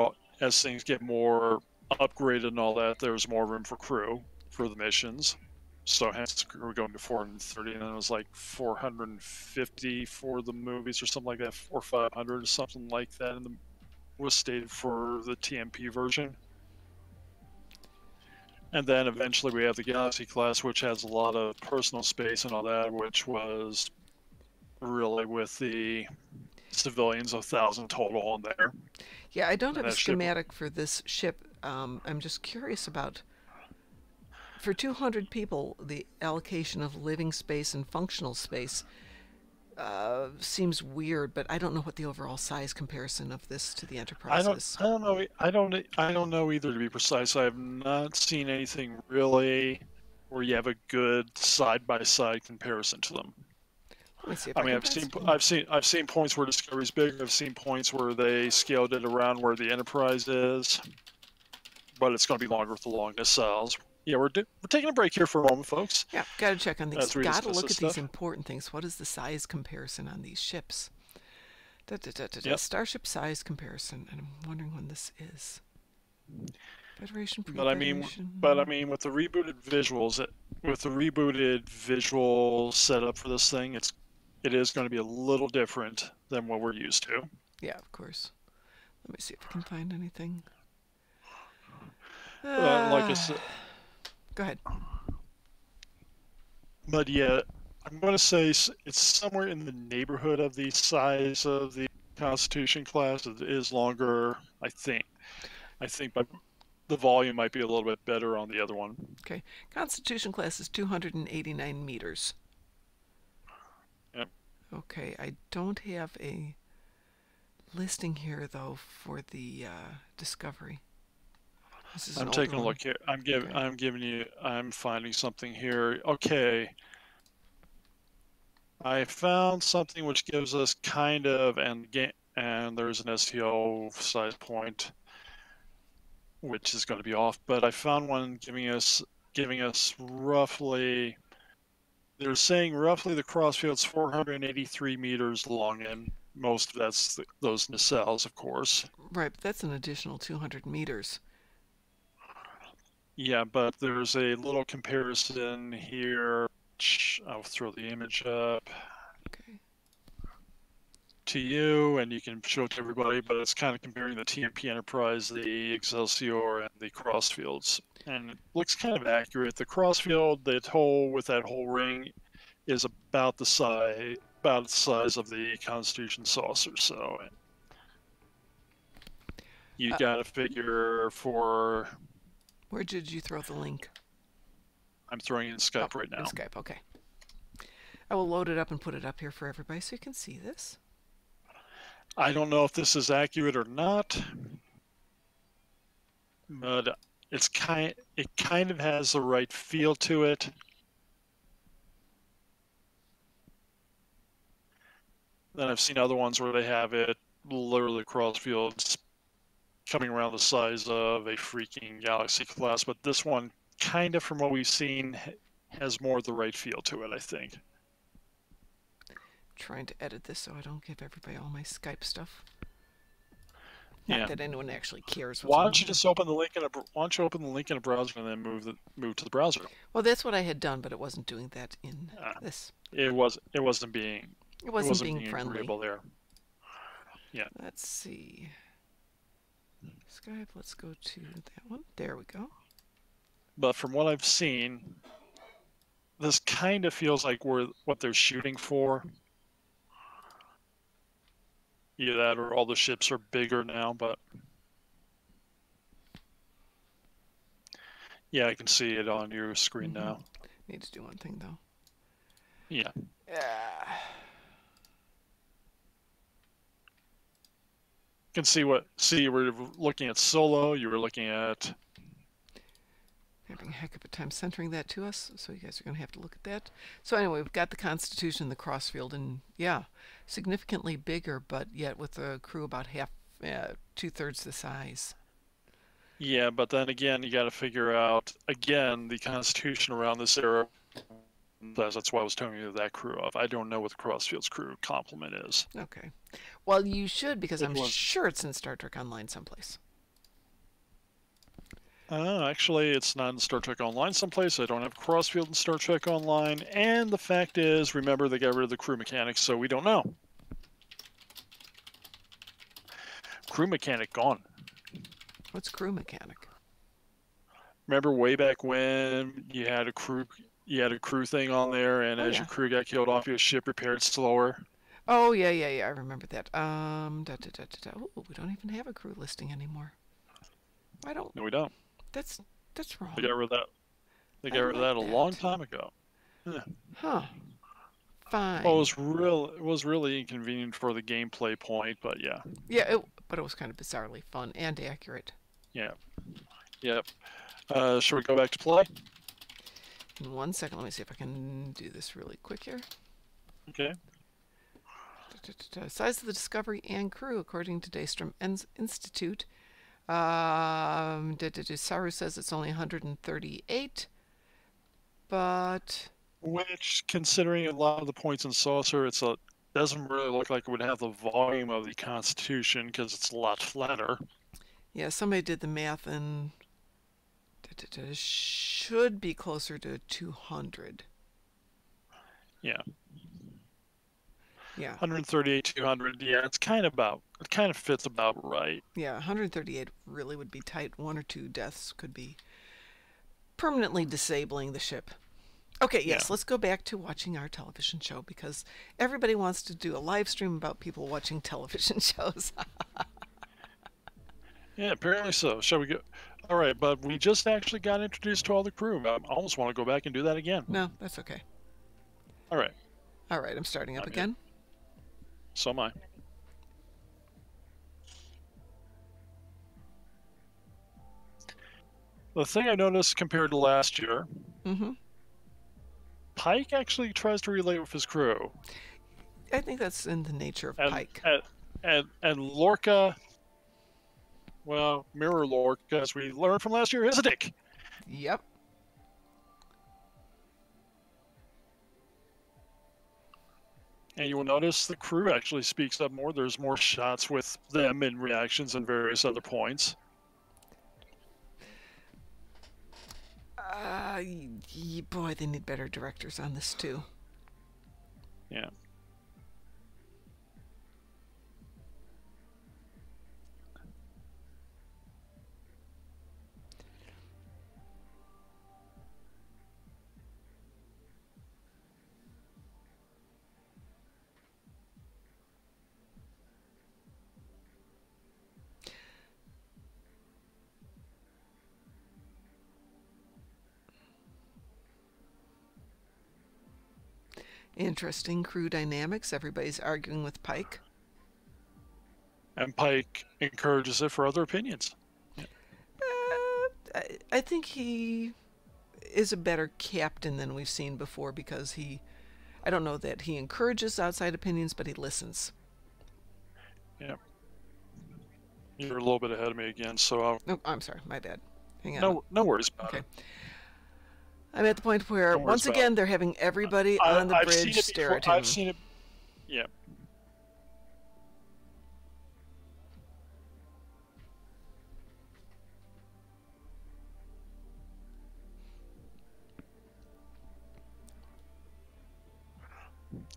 more upgraded and all that, there's more room for crew for the missions. So hence we're going to 430, and then it was like 450 for the movies or something like that, or 500 or something like that, and was stated for the TMP version. And then eventually we have the Galaxy class, which has a lot of personal space and all that, which was really with the civilians, 1,000 total on there. Yeah, I don't have And a that ship- schematic for this ship. I'm just curious about, for 200 people, the allocation of living space and functional space seems weird, but I don't know what the overall size comparison of this to the Enterprise is. I don't know. I don't know either, to be precise. I have not seen anything really where you have a good side-by-side comparison to them. Let me see if I I mean, can find something. I've seen points where Discovery's bigger. I've seen points where they scaled it around where the Enterprise is, but it's going to be longer with the long nacelles. Yeah, we're taking a break here for a moment, folks. Yeah, gotta check on these. As we Gotta discuss look this at these stuff. important things. What is the size comparison on these ships? Yep. Starship size comparison, and I'm wondering when this is. Federation, But I mean, pre-Federation. with the rebooted visuals, with the rebooted visual setup for this thing, it is going to be a little different than what we're used to. Yeah, of course. Let me see if I can find anything. Like I said, Go ahead. but yeah, I'm going to say it's somewhere in the neighborhood of the size of the Constitution class. It is longer, I think. But the volume might be a little bit better on the other one. Okay. Constitution class is 289 meters. Yep. Okay, I don't have a listing here though for the Discovery. This is an I'm older taking a one. look here. Okay. I'm finding something here. Okay. I found something which gives us kind of, and there's an STO size point, which is going to be off, but I found one giving us roughly, they're saying roughly the crossfield's 483 meters long, and most of that's those nacelles, of course. Right, but that's an additional 200 meters. Yeah, but there's a little comparison here. I'll throw the image up Okay. to you, and you can show it to everybody, but it's kind of comparing the TMP Enterprise, the Excelsior, and the crossfields. And it looks kind of accurate. The crossfield, with that whole ring, is about the size of the Constitution saucer. So You got to figure for. Where did you throw the link? I'm throwing in Skype right In now. Skype, okay. I will load it up and put it up here for everybody so you can see this. I don't know if this is accurate or not, but it kind of has the right feel to it. Then I've seen other ones where they have it literally cross fields coming around the size of a freaking Galaxy class, but this one kind of, from what we've seen, has more of the right feel to it, I think. Trying to edit this so I don't give everybody all my Skype stuff. Yeah. Not that anyone actually cares. Why don't you just open the link in a browser and then move to the browser? Well, that's what I had done, but it wasn't doing that in this. It wasn't being being friendly. agreeable there. Yeah. Let's see. Skype, let's go to that one. There we go. But from what I've seen, this kind of feels like what they're shooting for. Either that or all the ships are bigger now, but yeah, I can see it on your screen now. Need to do one thing though. Yeah. You can see you were looking at Solo, you were looking at Having a heck of a time centering that to us, so you guys are going to have to look at that. So anyway, we've got the Constitution, the crossfield, and yeah, significantly bigger, but yet with a crew about half, 2/3 the size. Yeah, but then again, you got to figure out, again, the Constitution around this era. That's why I was telling you that crew of. I don't know what the Crossfield's crew complement is. Okay. Well, you should, because I'm sure it's in Star Trek Online someplace. Actually, it's not in Star Trek Online someplace. I don't have Crossfield in Star Trek Online. And the fact is, remember, they got rid of the crew mechanics, so we don't know. Crew mechanic gone. What's crew mechanic? Remember way back when you had a crew thing on there, and as your crew got killed off, your ship repaired slower. Oh yeah, I remember that. Oh, we don't even have a crew listing anymore. I don't. No, we don't. That's wrong. They got rid of that. They got rid of that a long time ago. Yeah. Huh. Fine. Well, it was really inconvenient for the gameplay point, but yeah. Yeah, but it was kind of bizarrely fun and accurate. Yeah. Yep. Should we go back to play? In 1 second, let me see if I can do this really quick here. Okay. Size of the Discovery and crew, according to Daystrom Institute. Saru says it's only 138, but... Which, considering a lot of the points in Saucer, doesn't really look like it would have the volume of the Constitution because it's a lot flatter. Yeah, somebody did the math and should be closer to 200. Yeah. Yeah. 138, 200. Yeah, it kind of fits about right. Yeah, 138 really would be tight. 1 or 2 deaths could be permanently disabling the ship. Okay, yes, let's go back to watching our television show because everybody wants to do a live stream about people watching television shows. Yeah, apparently so. Shall we go? All right, but we just actually got introduced to all the crew. I almost want to go back and do that again. No, that's okay. All right. All right, I'm starting up again. So am I. The thing I noticed compared to last year, Pike actually tries to relate with his crew. I think that's in the nature of Pike. And Lorca, well, Mirror Lorca, as we learned from last year, is a dick. Yep. And you will notice the crew actually speaks up more. There's more shots with them and reactions and various other points. Boy, they need better directors on this too. Yeah. Interesting crew dynamics. Everybody's arguing with Pike. And Pike encourages it for other opinions. I think he is a better captain than we've seen before because I don't know that he encourages outside opinions, but he listens. Yeah. You're a little bit ahead of me again, so Oh, I'm sorry, my bad. Hang on. no worries about Okay. it. I'm at the point where, Don't worry once about again, it. they're having everybody on the I've bridge seen it stare before. at him. I've seen it. Yeah.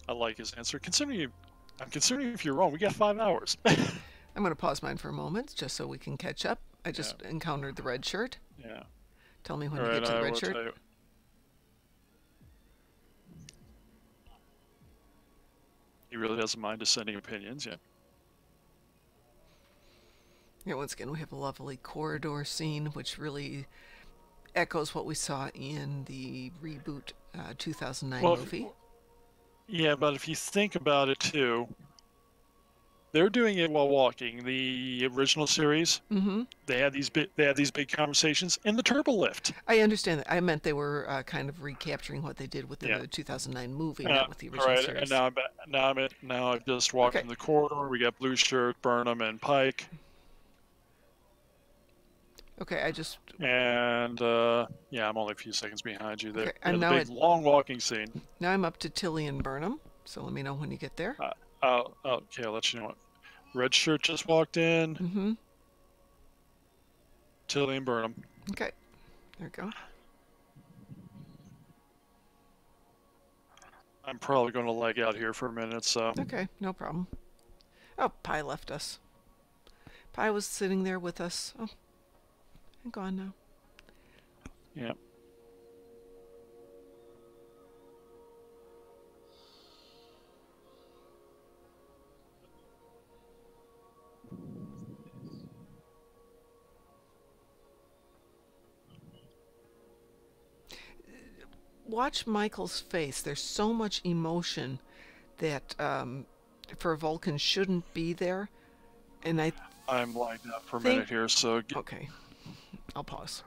I like his answer. I'm considering if you're wrong. We got 5 hours. I'm going to pause mine for a moment just so we can catch up. I just encountered the red shirt. Yeah. Tell me when All you right, get to the I red will shirt. tell you. He really doesn't mind dissenting opinions. Yeah. Yeah, once again, we have a lovely corridor scene, which really echoes what we saw in the reboot 2009 movie. Yeah, but if you think about it too, they're doing it while walking. The original series, they had these big conversations in the turbo lift. I understand that. I meant they were kind of recapturing what they did with the 2009 movie, not with the original all right, series. and now I've just walked in the corridor. We got Blue Shirt, Burnham, and Pike. Okay, I just... And, yeah, I'm only a few seconds behind you there. Okay, I'm the now big, long walking scene. Now I'm up to Tilly and Burnham, so let me know when you get there. Okay, I'll let you know. Red Shirt just walked in. Mm-hmm. Tilly and Burnham. Okay, there we go. I'm probably going to leg out here for a minute, so... Okay, no problem. Oh, Pi left us. Pi was sitting there with us. Oh, and gone now. Yeah. Watch Michael's face. There's so much emotion that for a Vulcan shouldn't be there. And I'm lagged out for a minute here, so... Okay. I'll pause.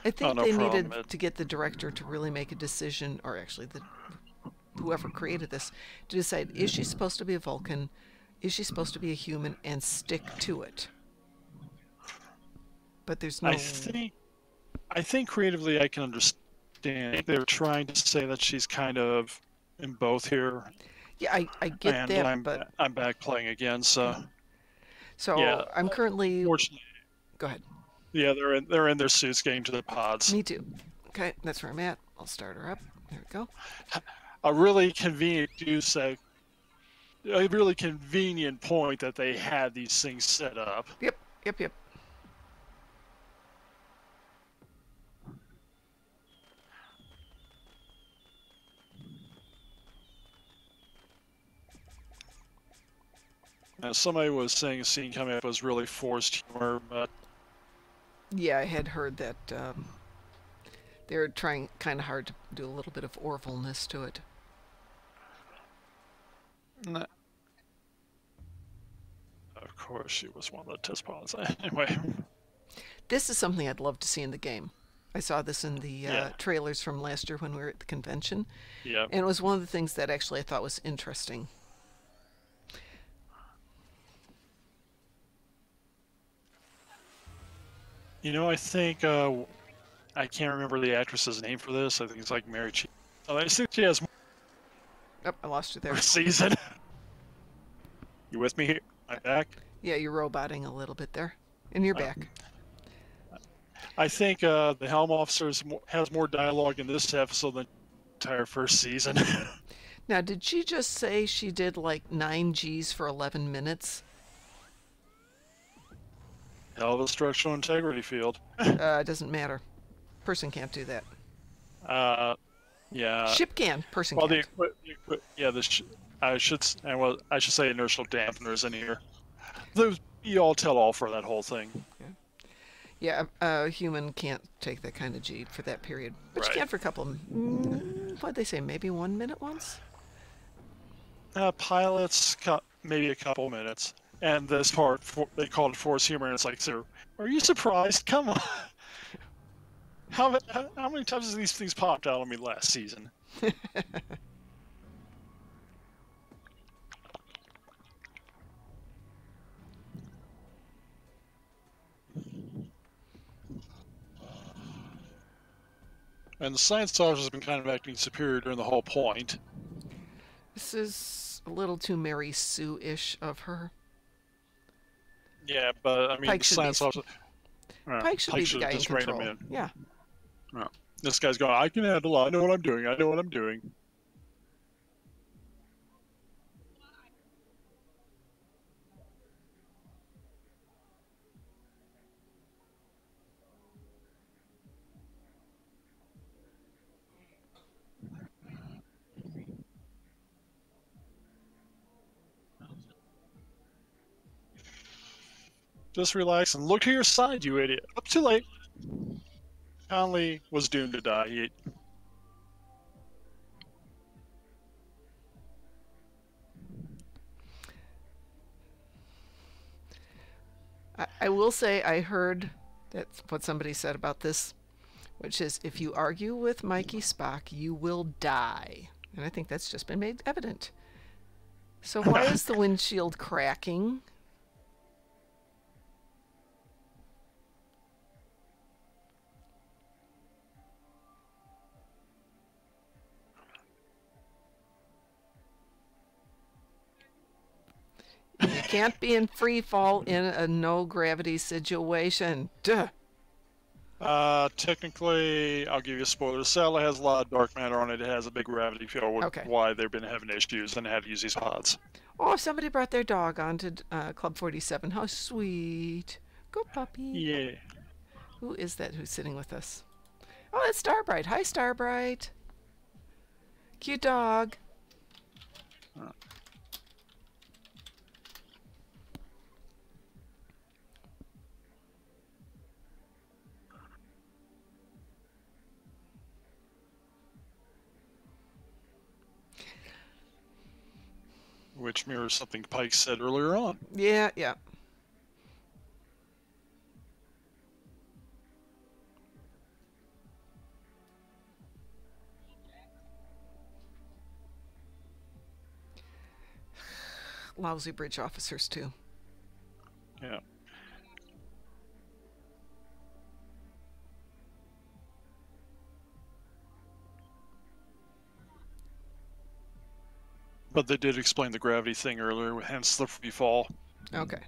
I think no they problem. needed to get the director to really make a decision, or actually whoever created this, to decide, is she supposed to be a Vulcan? Is she supposed to be a human? And stick to it. But there's no... I think creatively I can understand. They're trying to say that she's kind of in both here. Yeah, I get that, but... I'm back playing again, so... So, yeah, I'm currently... Fortunately... Go ahead. Yeah, they're in their suits getting to the pods. Me too. Okay, that's where I'm at. I'll start her up. There we go. A really convenient point that they had these things set up. Yep. Now, somebody was saying a scene coming up was really forced humor, but... Yeah, I had heard that they're trying kind of hard to do a little bit of Orville-ness to it. Nah. Of course, she was one of the test pilots. Anyway. This is something I'd love to see in the game. I saw this in the trailers from last year when we were at the convention. Yeah. And it was one of the things that actually I thought was interesting. You know, I think, I can't remember the actress's name for this. I think it's like Mary Che. Oh, I think she has more Oh, I lost you there. season. You with me here? Am I back? Yeah, you're roboting a little bit there. And you're back. I think the Helm Officer has more dialogue in this episode than the entire first season. Now, did she just say she did like 9 Gs for 11 minutes? Hell of a structural integrity field. It doesn't matter. Person can't do that. Yeah. Ship can. Person Well, can't. I should say inertial dampeners in here. Those be all tell all for that whole thing. Yeah, a human can't take that kind of G for that period. But Right. you can for a couple of, what'd they say, maybe 1 minute once? Pilots, maybe a couple minutes. And this part, they called it force humor, and it's like, sir, are you surprised? Come on. How many times has these things popped out on me last season? And the science officer's been kind of acting superior during the whole point. This is a little too Mary Sue-ish of her. Yeah, but I mean, Pike the should science be- officer. Pike should be the should've guy in just reined him control. in. Yeah. No. This guy's going, I can handle it. I know what I'm doing. I know what I'm doing. Just relax and look to your side, you idiot. Up too late. Conley was doomed to die. I will say I heard that's what somebody said about this, which is if you argue with Mikey Spock, you will die. And I think that's just been made evident. So why is the windshield cracking? You can't be in free fall in a no gravity situation. Duh. Technically, I'll give you a spoiler. The satellite has a lot of dark matter on it. It has a big gravity field, which Okay. why they've been having issues and had to use these pods. Oh, somebody brought their dog onto Club 47. How sweet. Go puppy. Yeah. Who is that who's sitting with us? Oh, it's Starbright. Hi, Starbright. Cute dog. Which mirrors something Pike said earlier on. Yeah, yeah. Lousy bridge officers, too. Yeah. But they did explain the gravity thing earlier, hence the free fall. Okay.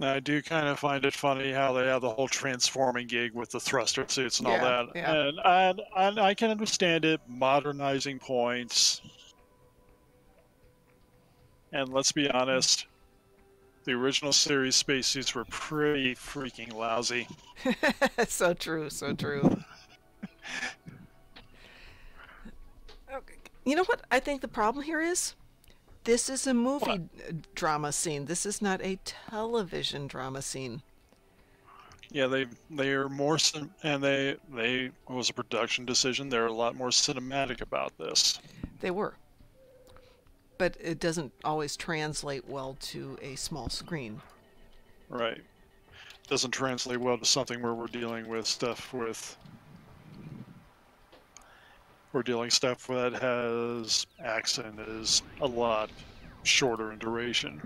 I do kind of find it funny how they have the whole transforming gig with the thruster suits and all Yeah, that. yeah. And I can understand it, modernizing points. And let's be honest, the original series spacesuits were pretty freaking lousy. So true, so true. Okay. You know what I think the problem here is? This is a movie drama scene. This is not a television drama scene. Yeah, they are more and they it was a production decision. They're a lot more cinematic about this. They were. But it doesn't always translate well to a small screen. Right. Doesn't translate well to something where we're dealing with stuff with stuff that has accent is a lot shorter in duration.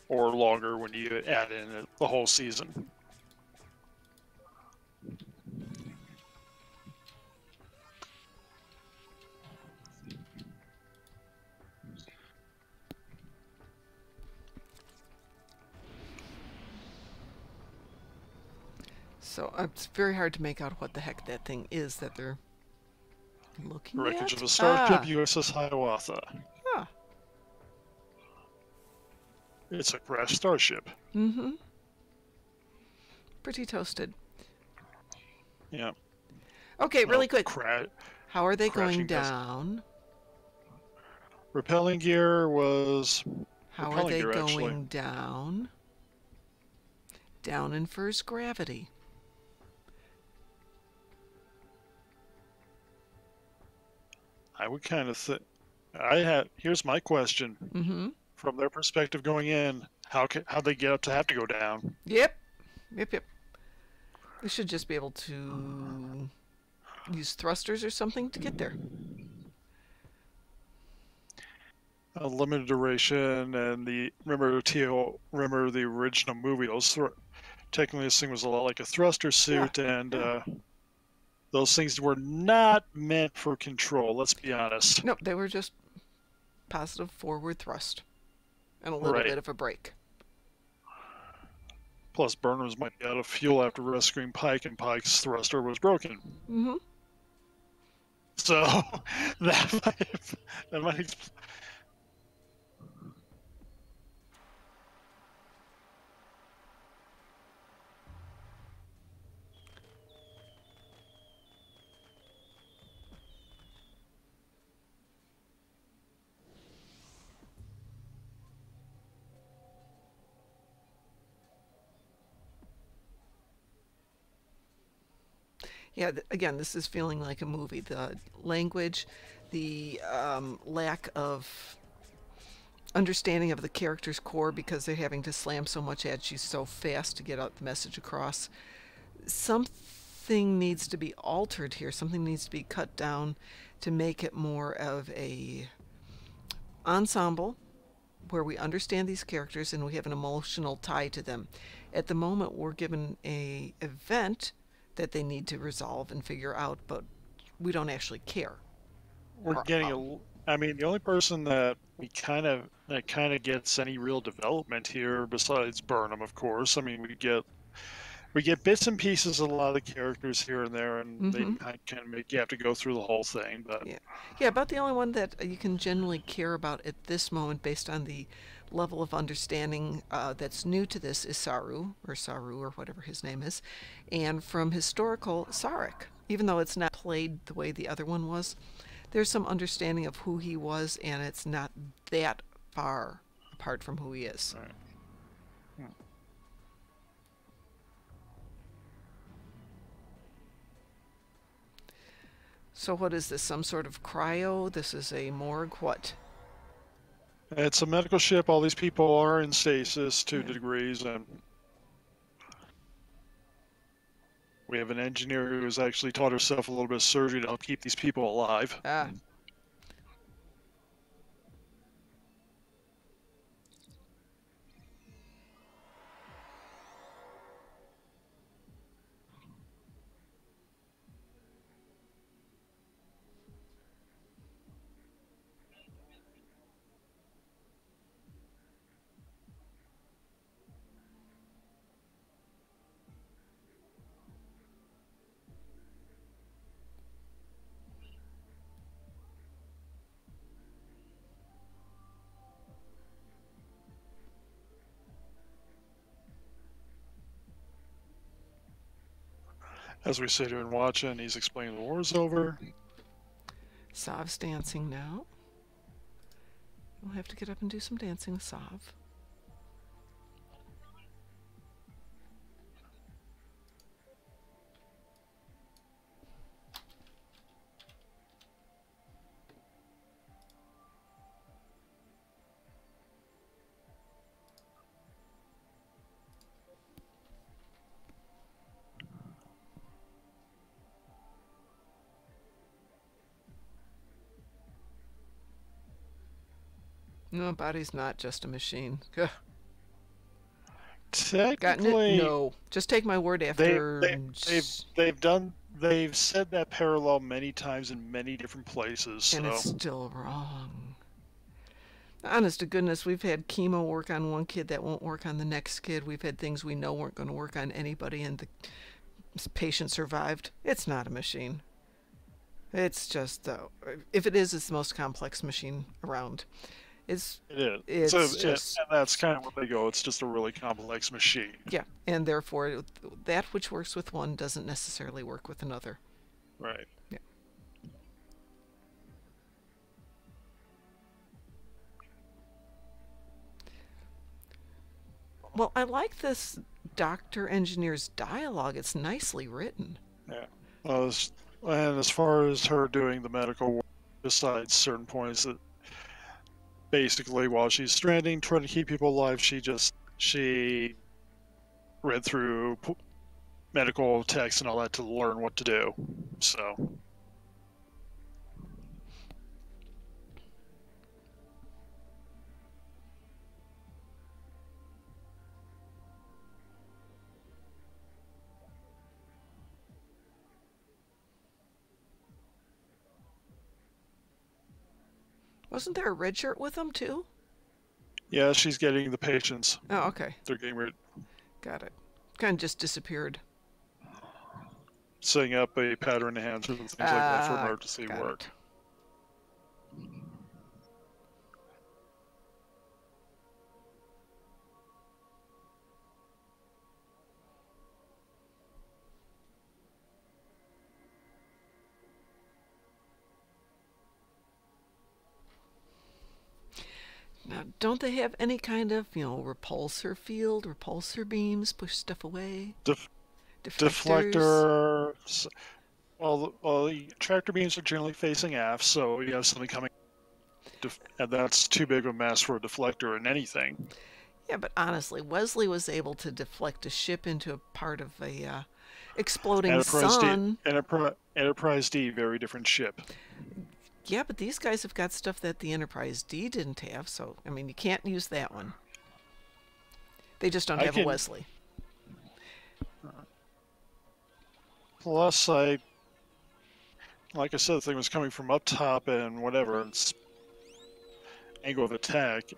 Or longer when you add in the whole season. So it's very hard to make out what the heck that thing is that they're Looking Wreckage at of a starship, USS Hiawatha. ah. It's a crashed starship. Mm-hmm. Pretty toasted. Yeah. Okay, really quick. How are they going crashing vessel. down? Repelling gear was How are repelling they gear, going actually. down? Down infers gravity. I would kind of think. Here's my question. Mm-hmm. From their perspective going in, how they get up to have to go down? Yep. Yep. They should just be able to use thrusters or something to get there. A limited duration, and remember the original movie? Technically, this thing was a lot like a thruster suit, and those things were not meant for control. Let's be honest. Nope, they were just positive forward thrust and a little bit of a brake. Plus, Burnhams might be out of fuel after rescuing Pike, and Pike's thruster was broken. Mm-hmm. So that might. Yeah, again, this is feeling like a movie. The language, the lack of understanding of the character's core because they're having to slam so much at you so fast to get out the message across. Something needs to be altered here. Something needs to be cut down to make it more of a ensemble where we understand these characters and we have an emotional tie to them. At the moment, we're given a event that they need to resolve and figure out, but we don't actually care. We're getting I mean, the only person that kind of gets any real development here, besides Burnham, of course. I mean, we get bits and pieces of a lot of the characters here and there, and they kind of make you have to go through the whole thing. But yeah, about the only one that you can generally care about at this moment, based on the level of understanding that's new to this, is Saru or whatever his name is, and from historical, Sarek. Even though it's not played the way the other one was, there's some understanding of who he was, and it's not that far apart from who he is. Right. So what is this, some sort of cryo? This is a morgue? What? It's a medical ship. All these people are in stasis to degrees, and we have an engineer who has actually taught herself a little bit of surgery to help keep these people alive. As we sit here and watch, and he's explaining the war's over. Sav's dancing now. We'll have to get up and do some dancing with Sav. No, body's not just a machine. Ugh. Technically, no. Just take my word after. They've said that parallel many times in many different places. And so. it's still wrong. Honest to goodness, we've had chemo work on one kid that won't work on the next kid. We've had things we know weren't going to work on anybody, and the patient survived. It's not a machine. It's just, if it is, it's the most complex machine around. It's It is. It's So, just, and that's kind of what they go. It's just a really complex machine. yeah, and therefore that which works with one doesn't necessarily work with another. Right. Yeah. Well, I like this doctor engineer's dialogue. It's nicely written. Yeah. And as far as her doing the medical work, besides certain points that basically while she's stranding, trying to keep people alive, she read through medical texts and all that to learn what to do. So. Wasn't there a red shirt with them too? Yeah, she's getting the patients. Oh, okay. They're getting rid, Got it. Kind of just disappeared. setting up a pattern enhancer and things like that for emergency got work. it. Now, don't they have any kind of, repulsor field, repulsor beams, push stuff away? Deflectors? Deflector. Well, the tractor beams are generally facing aft, so you have something coming, and that's too big of a mess for a deflector in anything. Yeah, but honestly, Wesley was able to deflect a ship into a part of a exploding Enterprise sun. D, Enterprise D, very different ship. Yeah, but these guys have got stuff that the Enterprise D didn't have, so, I mean, you can't use that one. They just don't have a Wesley. Plus, like I said, the thing was coming from up top and whatever, and angle of attack.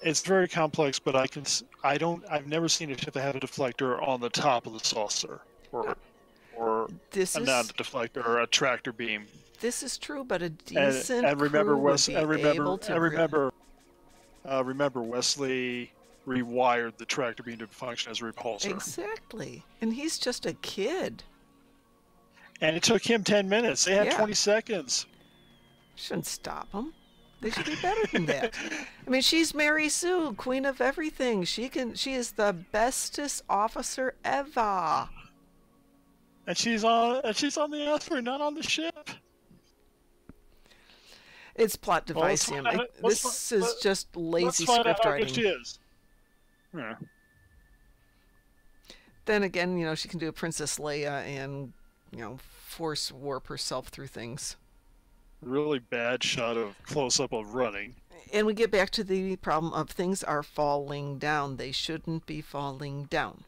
It's very complex, but I've never seen a ship that had a deflector on the top of the saucer, or not a deflector, or a tractor beam. This is true, but a decent and remember, crew would be able to remember Wesley rewired the tractor beam to function as a repulsor. Exactly, and he's just a kid. And it took him 10 minutes. They had Yeah. 20 seconds. Shouldn't stop them. They should be better than that. I mean, she's Mary Sue, queen of everything. She is the bestest officer ever. And she's on the asteroid, not on the ship. It's plot device. This is just lazy script writing. She is. Yeah. Then again, she can do a Princess Leia and, force warp herself through things. Really bad shot of close-up of running. And we get back to the problem of things are falling down. They shouldn't be falling down.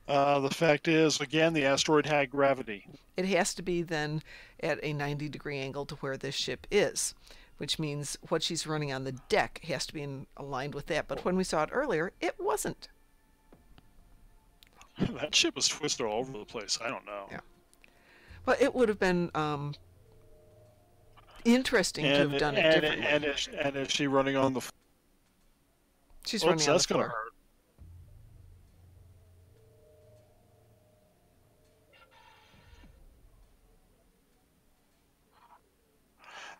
The fact is, again, the asteroid had gravity. It has to be then at a 90-degree angle to where this ship is, which means what she's running on the deck has to be aligned with that. But when we saw it earlier, it wasn't. That ship was twisted all over the place. I don't know. Yeah. Well, it would have been interesting to have done it differently. And is she running on the... She's running on the floor. Gonna hurt.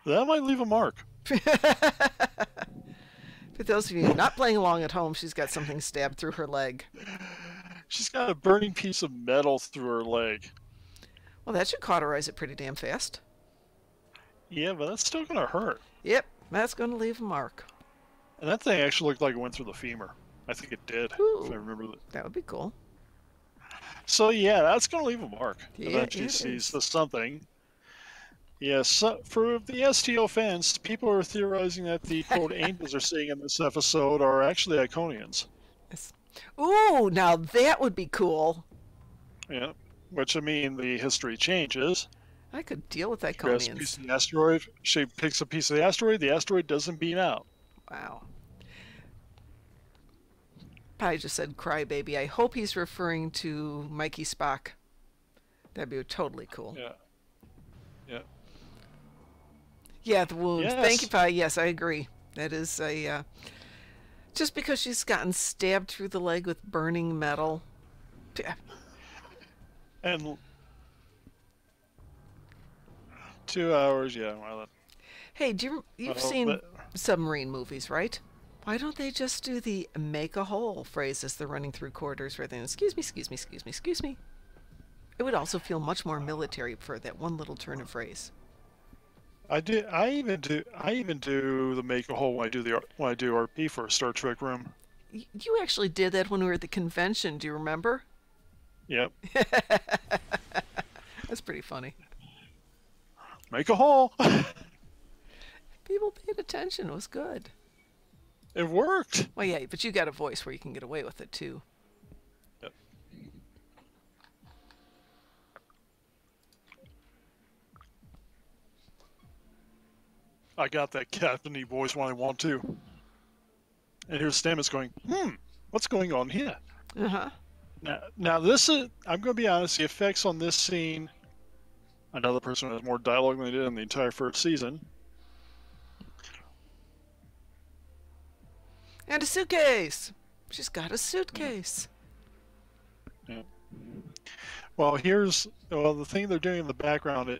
That might leave a mark. For those of you not playing along at home, she's got something stabbed through her leg. She's got a burning piece of metal through her leg. Well, that should cauterize it pretty damn fast. Yeah, but that's still going to hurt. Yep, that's going to leave a mark. And that thing actually looked like it went through the femur. I think it did, Ooh, if I remember that. That would be cool. So, yeah, that's going to leave a mark. Yeah, And then she sees the something. Yes, so for the STO fans, people are theorizing that the, quote, angels are seeing in this episode are actually Iconians. Yes. Ooh, now that would be cool. Yeah, which, I mean, the history changes. I could deal with She grabs a Iconians. piece of the asteroid. She picks a piece of the asteroid doesn't beam out. Wow. Pi just said crybaby. I hope he's referring to Mikey Spock. That'd be totally cool. Yeah. Yeah. Yeah, the wound. Thank you, Yes. Pi. Yes, I agree. That is just because she's gotten stabbed through the leg with burning metal. Yeah. And 2 hours, yeah. Well, Hey, you've well, seen submarine movies, right? Why don't they just do the "make a hole" phrase as they're running through corridors rather than "excuse me, excuse me, excuse me, excuse me"? It would also feel much more military for that one little turn of phrase. I do. I even do the make a hole when I do RP for a Star Trek room. You actually did that when we were at the convention. Do you remember? Yep. That's pretty funny. Make a hole. People paid attention. It was good. It worked. Well, yeah, but you got a voice where you can get away with it too. Yep. I got that captainy voice when I want to. And here's Stamets going, what's going on here? Uh-huh. Now this is, I'm going to be honest, the effects on this scene, another person who has more dialogue than they did in the entire first season. And a suitcase. She's got a suitcase. Yeah. Well, the thing they're doing in the background.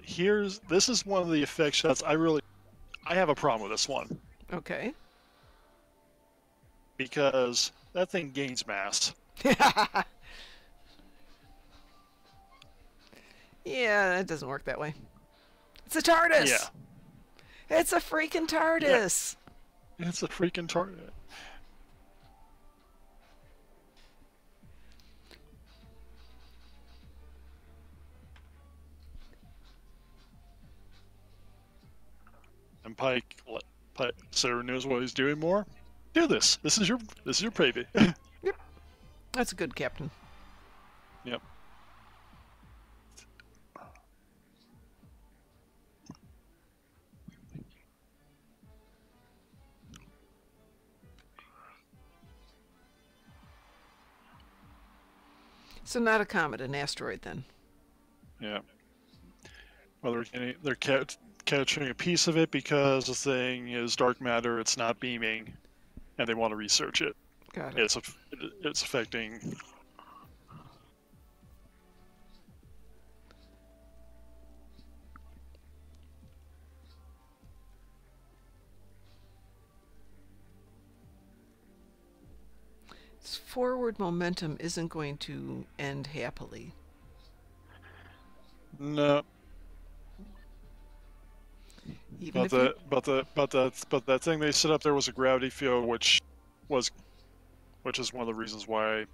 This is one of the effect shots. I have a problem with this one Okay. because that thing gains mass. Yeah, that doesn't work that way. It's a TARDIS. Yeah. It's a freaking TARDIS. It's a freaking target. And Pike Sarah knows what he's doing more. Do this. This is your baby. Yep. That's a good captain. Yep. So not a comet, an asteroid then. Yeah. Well, they're capturing a piece of it because the thing is dark matter. It's not beaming, and they want to research it. Got it. It's affecting. Its forward momentum isn't going to end happily. No, Even but if that thing they set up there was a gravity field, which is one of the reasons why a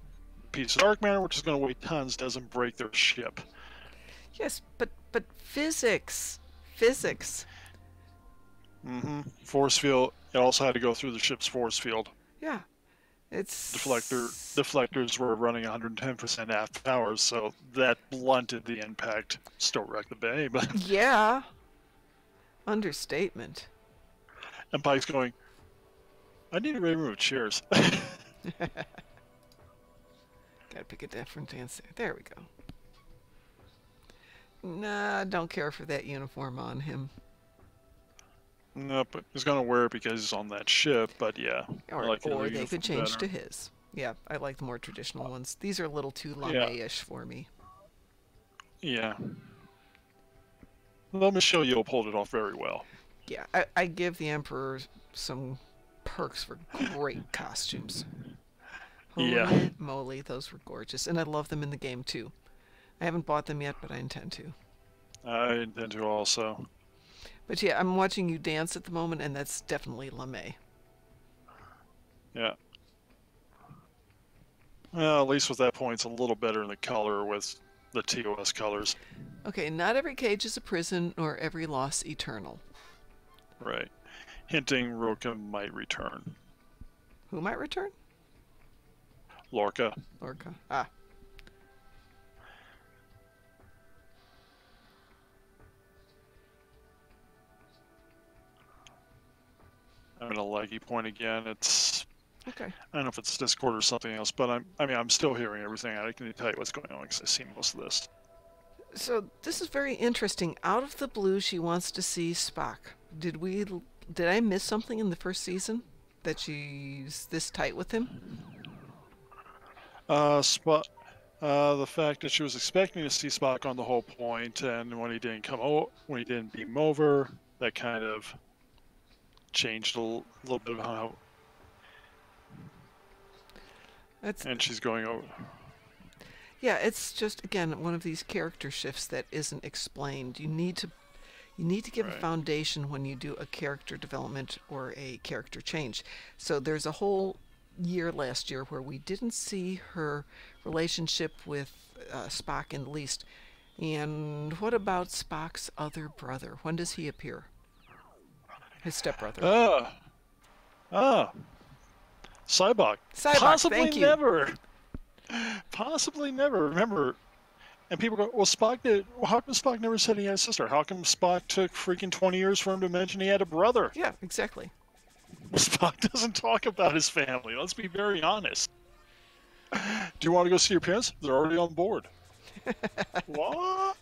piece of dark matter, which is going to weigh tons, doesn't break their ship. yes, but physics. Force field. It also had to go through the ship's force field. Yeah. It's Deflectors were running 110% aft powers, so that blunted the impact. Still wrecked the bay, but Yeah. Understatement. and Pike's going, I need a room with chairs. Gotta pick a different answer. There we go. Nah, don't care for that uniform on him. No, but he's gonna wear it because he's on that ship. But yeah, Or, I like the or other they could uniform change better. to his. Yeah, I like the more traditional ones. These are a little too LeMay-ish for me. Yeah. Well, Michelle Yeoh pulled it off very well. Yeah, I give the Emperor some perks for great costumes. Holy Yeah. moly, those were gorgeous. And I love them in the game too. I haven't bought them yet, but I intend to. I intend to also. But yeah, I'm watching you dance at the moment, and that's definitely LeMay. Yeah. Well, at least with that point, it's a little better in the color with the TOS colors. Okay, not every cage is a prison, nor every loss eternal. Right. Hinting Roka might return. Who might return? Lorca. Lorca. Ah. I'm in a laggy point again. It's Okay. I don't know if it's Discord or something else, but I'm still hearing everything. I can tell you what's going on because I see most of this. So this is very interesting. Out of the blue, she wants to see Spock. Did I miss something in the first season that she's this tight with him? The fact that she was expecting to see Spock on the whole point, and when he didn't when he didn't beam over, that kind of changed a little bit of how. And she's going over. Yeah, it's just again one of these character shifts that isn't explained. You need to give a foundation when you do a character development or a character change. So there's a whole year last year where we didn't see her relationship with Spock in the least. And what about Spock's other brother? When does he appear? His stepbrother. Cybok. Cybok, Possibly thank you. never. Possibly never. Remember, and people go, well, how come Spock never said he had a sister? How come Spock took freaking 20 years for him to mention he had a brother? Yeah, exactly. Spock doesn't talk about his family. Let's be very honest. Do you want to go see your parents? They're already on board. What?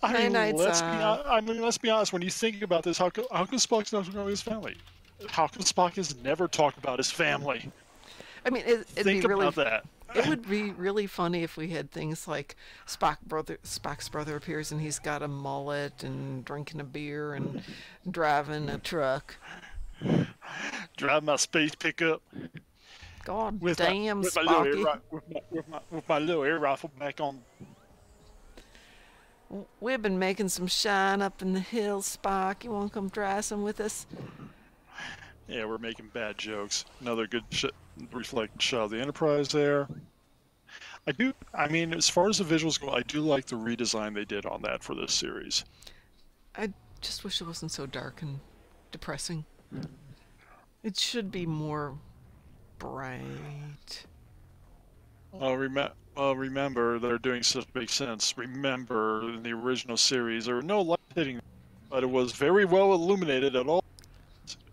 Let's be honest. When you think about this, how come Spock's not talking about his family? How come Spock has never talked about his family? I mean, it'd be really about that. It would be really funny if we had things like Spock's brother appears and he's got a mullet and drinking a beer and driving a truck. Drive my space pickup. God with damn, with Spocky. My little air rifle back on. We've been making some shine up in the hills, Spock. You want to come try some with us? Yeah, we're making bad jokes. Another good reflected shot of the Enterprise there. I mean, as far as the visuals go, I do like the redesign they did on that for this series. I just wish it wasn't so dark and depressing. It should be more bright. Well, remember, they're doing such big sense. Remember, in the original series, there were no light hitting, but it was very well illuminated at all.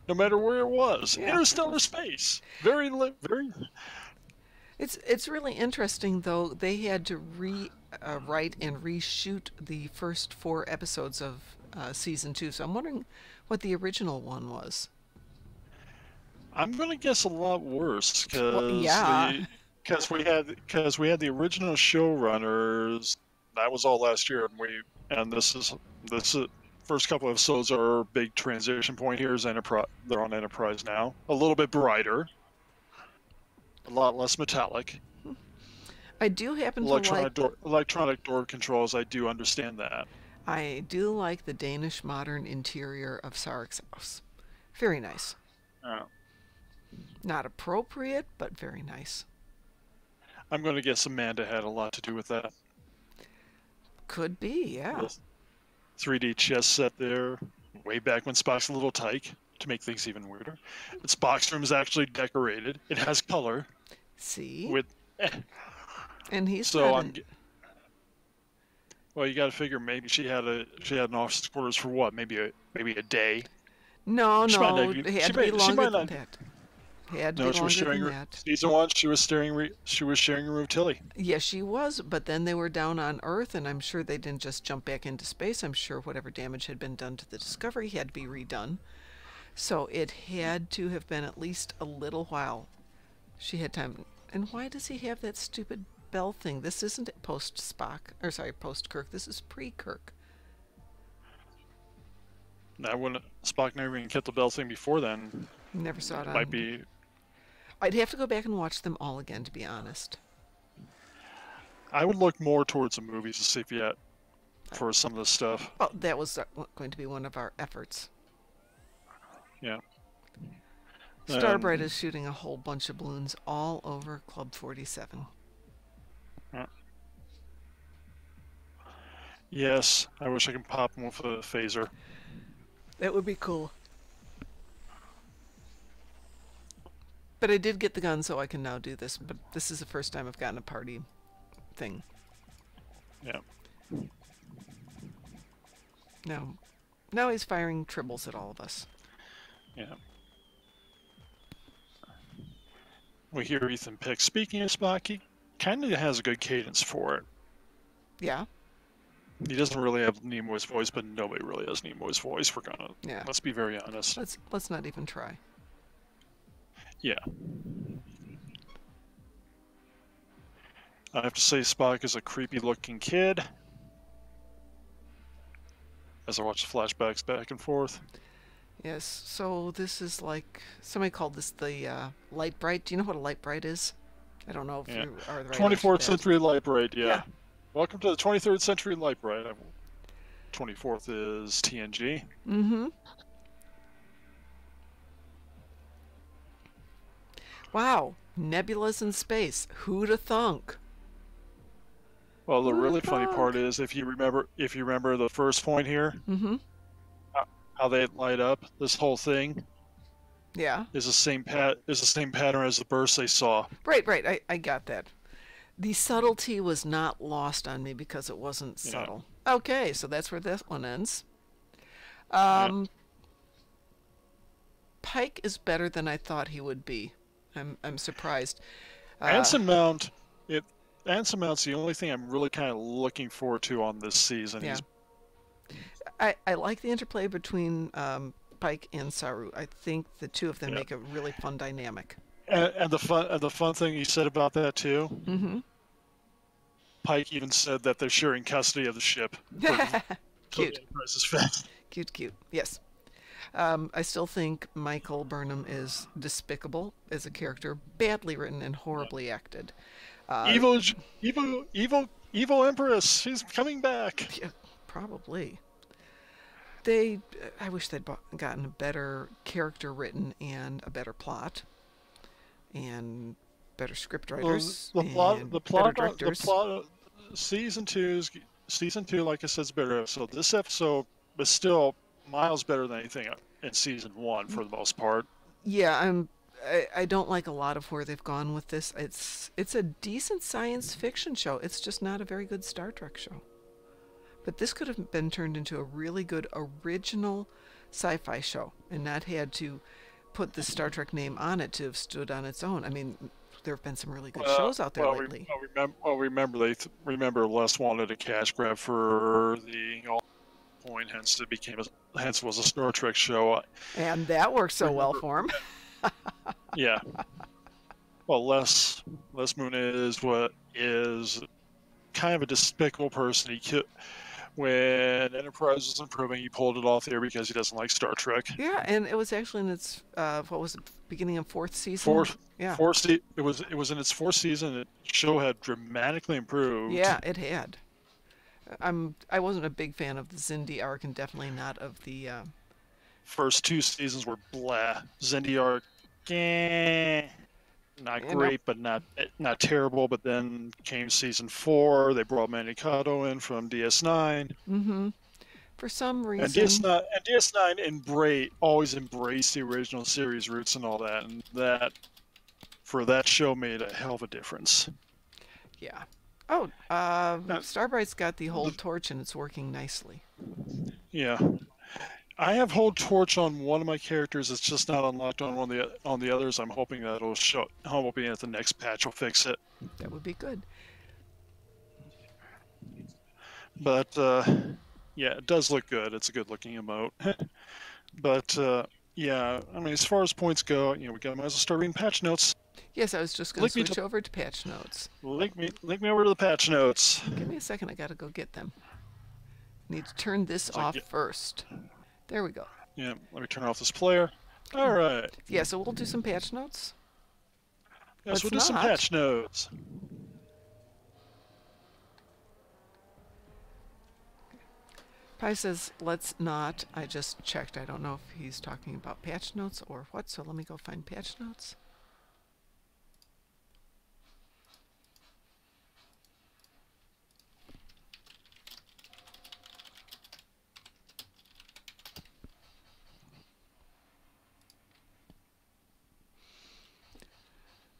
No matter where it was, Yeah. interstellar space, very. It's really interesting though. They had to write and reshoot the first 4 episodes of season 2. So I'm wondering what the original one was. I'm gonna guess a lot worse because we had the original showrunners. That was all last year, and this is first couple of episodes are a big transition point here. Is Enterprise? They're on Enterprise now. A little bit brighter, a lot less metallic. I do happen to like electronic door controls. I do understand that. I do like the Danish modern interior of Sarek's house. Very nice. Not appropriate, but very nice. I'm going to guess Amanda had a lot to do with that. Could be, yeah. The 3D chess set there, way back when Spock's a little tyke, to make things even weirder. But Spock's room is actually decorated. It has color. See? And he's so well, you got to figure maybe she had an office quarters for what? Maybe a day. No, it had to be longer than that. Season 1, she was sharing a room with Tilly. Yes, she was, but then they were down on Earth, and I'm sure they didn't just jump back into space. I'm sure whatever damage had been done to the Discovery had to be redone. So it had to have been at least a little while. She had time. And why does he have that stupid bell thing? This isn't post-Kirk. This is pre-Kirk. Now, when Spock never even kept the bell thing before then. Never saw it on. Might be. I'd have to go back and watch them all again, to be honest. I would look more towards the movies to see if yet for some of the stuff. Oh, that was going to be one of our efforts. Yeah. Starbright is shooting a whole bunch of balloons all over Club 47. Yes, I wish I could pop them with a phaser. That would be cool. But I did get the gun, so I can now do this. But this is the first time I've gotten a party thing. Yeah. Now he's firing tribbles at all of us. Yeah. We hear Ethan Peck. Speaking of Spock, he kind of has a good cadence for it. Yeah. He doesn't really have Nimoy's voice, but nobody really has Nimoy's voice. Yeah. Let's be very honest. Let's not even try. Yeah. I have to say Spock is a creepy looking kid. As I watch the flashbacks back and forth. Yes. So this is like somebody called this the light bright. Do you know what a light bright is? I don't know if Yeah. you are the right 24th age for that. century light bright, yeah. Yeah. Welcome to the 23rd century light bright. 24th is TNG. Mm-hmm. Wow. Nebulas in space. Who'da thunk? Well, the Who'da really funny thunk? part is if you remember the first point here, Mm-hmm. how they light up, this whole thing Yeah. is the same pattern as the burst they saw. Right. I got that. The subtlety was not lost on me because it wasn't Yeah. subtle. Okay, so that's where this one ends. Pike is better than I thought he would be. I'm surprised. Anson Mount's the only thing I'm really kind of looking forward to on this season. Yeah. I like the interplay between Pike and Saru. I think the two of them Yeah. make a really fun dynamic. And the fun thing he said about that too. Mm-hmm. Pike even said that they're sharing custody of the ship. Cute. Enterprise's fast. Cute. Yes. I still think Michael Burnham is despicable as a character, badly written and horribly acted. Evil Empress. She's coming back. Yeah, probably. I wish they'd gotten a better character written and a better plot, and better script writers, The plot, and the better plot, directors. the plot. Season two, like I said, is a better episode. This episode was still miles better than anything in season one for the most part. Yeah, I don't like a lot of where they've gone with this. It's a decent science fiction show. It's just not a very good Star Trek show. But this could have been turned into a really good original sci-fi show and not had to put the Star Trek name on it to have stood on its own. I mean, there have been some really good shows out there lately. Remember, Les wanted a cash grab for the point, hence was a Star Trek show. And that worked so well for him. Yeah. Well, Les Moon is kind of a despicable person. When Enterprise was improving, he pulled it off there because he doesn't like Star Trek. Yeah, and it was actually in its beginning of fourth season. Yeah. It was in its fourth season. The show had dramatically improved. Yeah, it had. I wasn't a big fan of the Xindi arc, and definitely not of the. First two seasons were blah. Xindi arc, not great, but not terrible. But then came season 4. They brought Manicato in from DS9. Mm-hmm. For some reason. And DS9 always embraced the original series roots and all that, and that for that show made a hell of a difference. Yeah. Oh, Starbright's got the hold torch and it's working nicely. Yeah. I have hold torch on one of my characters. It's just not unlocked on the others. I'm hoping that'll show. I'm hoping that the next patch will fix it. That would be good. But yeah, it does look good. It's a good-looking emote. But yeah, I mean, as far as points go, we might as well start reading patch notes. Yes, I was just going to switch over to patch notes. Link me over to the patch notes. Give me a second. I got to go get them. Need to turn this off first. There we go. Yeah, let me turn off this player. All right. Yeah, so we'll do some patch notes. Yes, we'll do some patch notes. Pi says, let's not. I just checked. I don't know if he's talking about patch notes or what, so let me go find patch notes.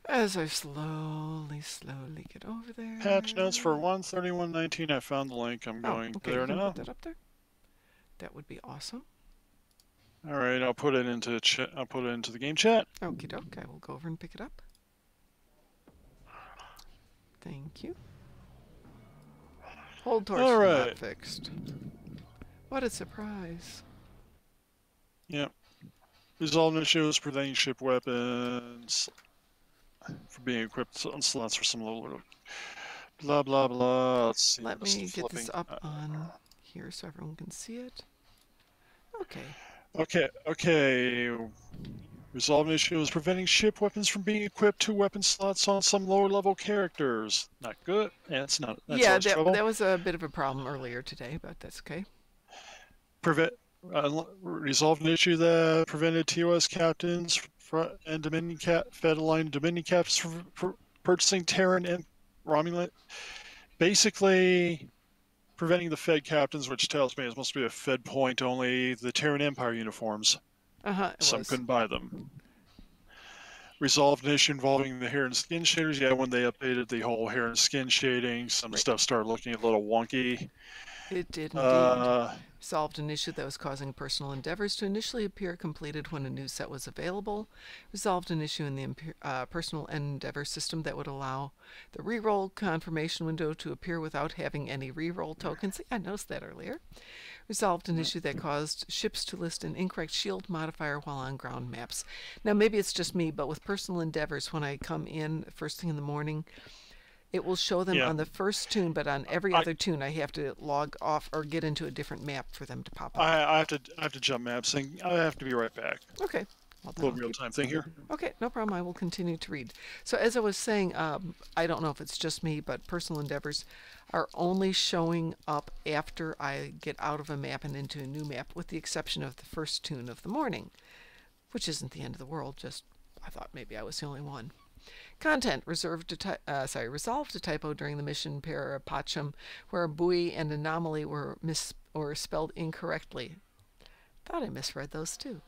As I slowly get over there. Patch notes for 131.19. I found the link. I'm going there now. Put that up there. That would be awesome. All right, I'll put it into I'll put it into the game chat. Okie doke. I will go over and pick it up. Thank you. Hold torch All not right. fixed. What a surprise. Yep. Resolve issues preventing ship weapons from being equipped on slots for some low. Blah blah blah. Let's see. Let Just me get this flipping. up on here so everyone can see it. Okay. Okay. Resolve issues preventing ship weapons from being equipped to weapon slots on some lower level characters. Not good. Yeah, it's not. That's Yeah, always trouble. that was a bit of a problem earlier today, but that's okay. Resolved an issue that prevented TOS captains and Fed aligned Dominion captains from purchasing Terran and Romulan. Basically, preventing the Fed captains, which tells me it must be a Fed point only, the Terran Empire uniforms. Some couldn't buy them. Resolved an issue involving the hair and skin shaders. Yeah, when they updated the whole hair and skin shading, some stuff started looking a little wonky. It did indeed. Solved an issue that was causing personal endeavors to initially appear completed when a new set was available. Resolved an issue in the personal endeavor system that would allow the reroll confirmation window to appear without having any reroll tokens. I noticed that earlier. Resolved an issue that caused ships to list an incorrect shield modifier while on ground maps. Now maybe it's just me, but with personal endeavors, when I come in first thing in the morning, it will show them on the first tune, but on every other tune, I have to log off or get into a different map for them to pop up. I have to jump maps, and I have to be right back. Okay. Well, a little real-time thing here. Okay, no problem. I will continue to read. So as I was saying, I don't know if it's just me, but personal endeavors are only showing up after I get out of a map and into a new map, with the exception of the first tune of the morning, which isn't the end of the world. Just I thought maybe I was the only one. Content resolved a typo during the mission Parapachum, where buoy and anomaly were spelled incorrectly. Thought I misread those too.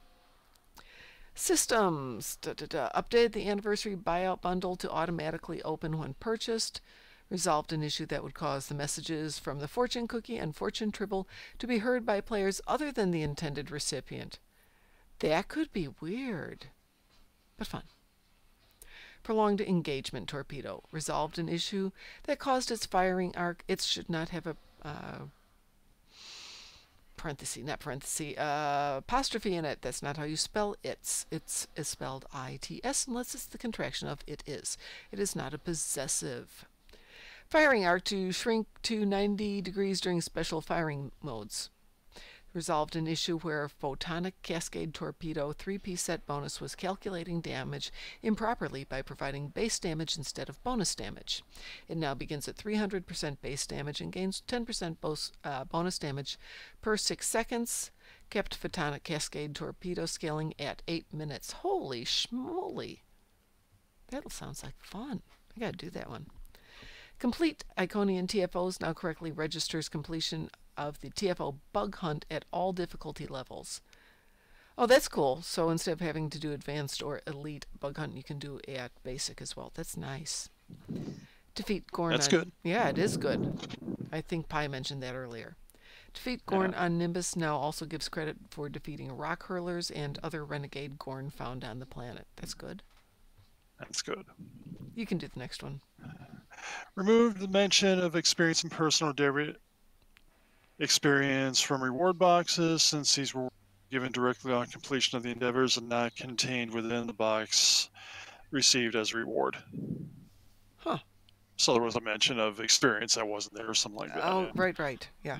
Systems updated the anniversary buyout bundle to automatically open when purchased. Resolved an issue that would cause the messages from the fortune cookie and fortune tribble to be heard by players other than the intended recipient. That could be weird, but fun. Prolonged engagement torpedo resolved an issue that caused its firing arc. It should not have a apostrophe in it. That's not how you spell its. It's spelled ITS unless it's the contraction of it is. It is not a possessive. Firing arc to shrink to 90 degrees during special firing modes. Resolved an issue where photonic cascade torpedo 3-piece set bonus was calculating damage improperly by providing base damage instead of bonus damage. It now begins at 300% base damage and gains 10% bonus damage per 6 seconds. Kept photonic cascade torpedo scaling at 8 minutes. Holy schmoly. That sounds like fun. I gotta do that one. Complete Iconian TFOs now correctly registers completion of the TFO bug hunt at all difficulty levels. Oh, that's cool. So instead of having to do advanced or elite bug hunt, you can do at basic as well. That's nice. Defeat Gorn. That's good. Yeah, it is good. I think Pi mentioned that earlier. Defeat Gorn on Nimbus now also gives credit for defeating rock hurlers and other renegade Gorn found on the planet. That's good. That's good. You can do the next one. Remove the mention of experience and personal experience from reward boxes, since these were given directly on completion of the endeavors and not contained within the box received as a reward. Huh. So there was a mention of experience that wasn't there or something like that. Oh, right. Yeah.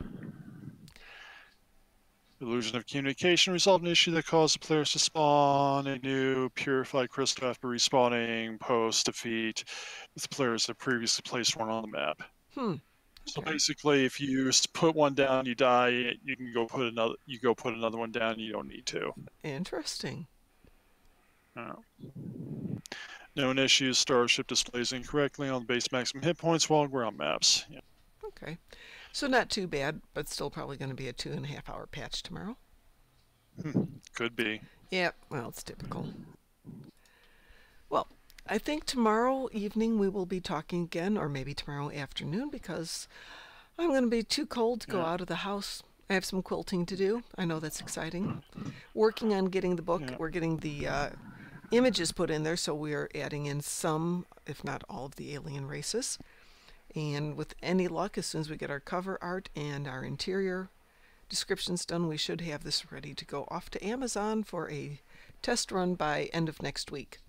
Illusion of communication resolved an issue that caused the players to spawn a new purified crystal after respawning post-defeat if the players had previously placed one on the map. So basically, if you put one down, you die. You can go put another. You go put another one down. You don't need to. Interesting. Known issues: Starship displays incorrectly on base maximum hit points while ground maps. Yeah. Okay. So not too bad, but still probably going to be a 2.5-hour patch tomorrow. Could be. Yeah, well, it's typical. Well, I think tomorrow evening we will be talking again, or maybe tomorrow afternoon, because I'm going to be too cold to go out of the house. I have some quilting to do. I know that's exciting. Working on getting the book. We're getting the images put in there, so we're adding in some, if not all, of the alien races. And with any luck, as soon as we get our cover art and our interior descriptions done, we should have this ready to go off to Amazon for a test run by end of next week.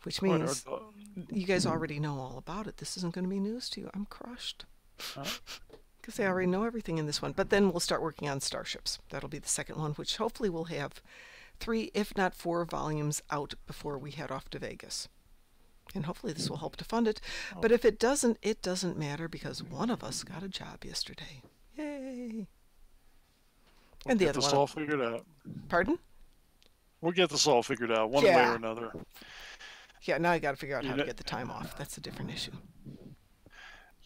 Which means you guys already know all about it. This isn't going to be news to you. I'm crushed. Because I already know everything in this one. But then we'll start working on Starships. That'll be the second one, which hopefully we'll have 3, if not 4 volumes out before we head off to Vegas. And hopefully this will help to fund it. But if it doesn't matter, because one of us got a job yesterday. Yay! And the other one. We'll get this all figured out. Pardon? We'll get this all figured out one way or another. Yeah, now I got to figure out how to get the time off. That's a different issue.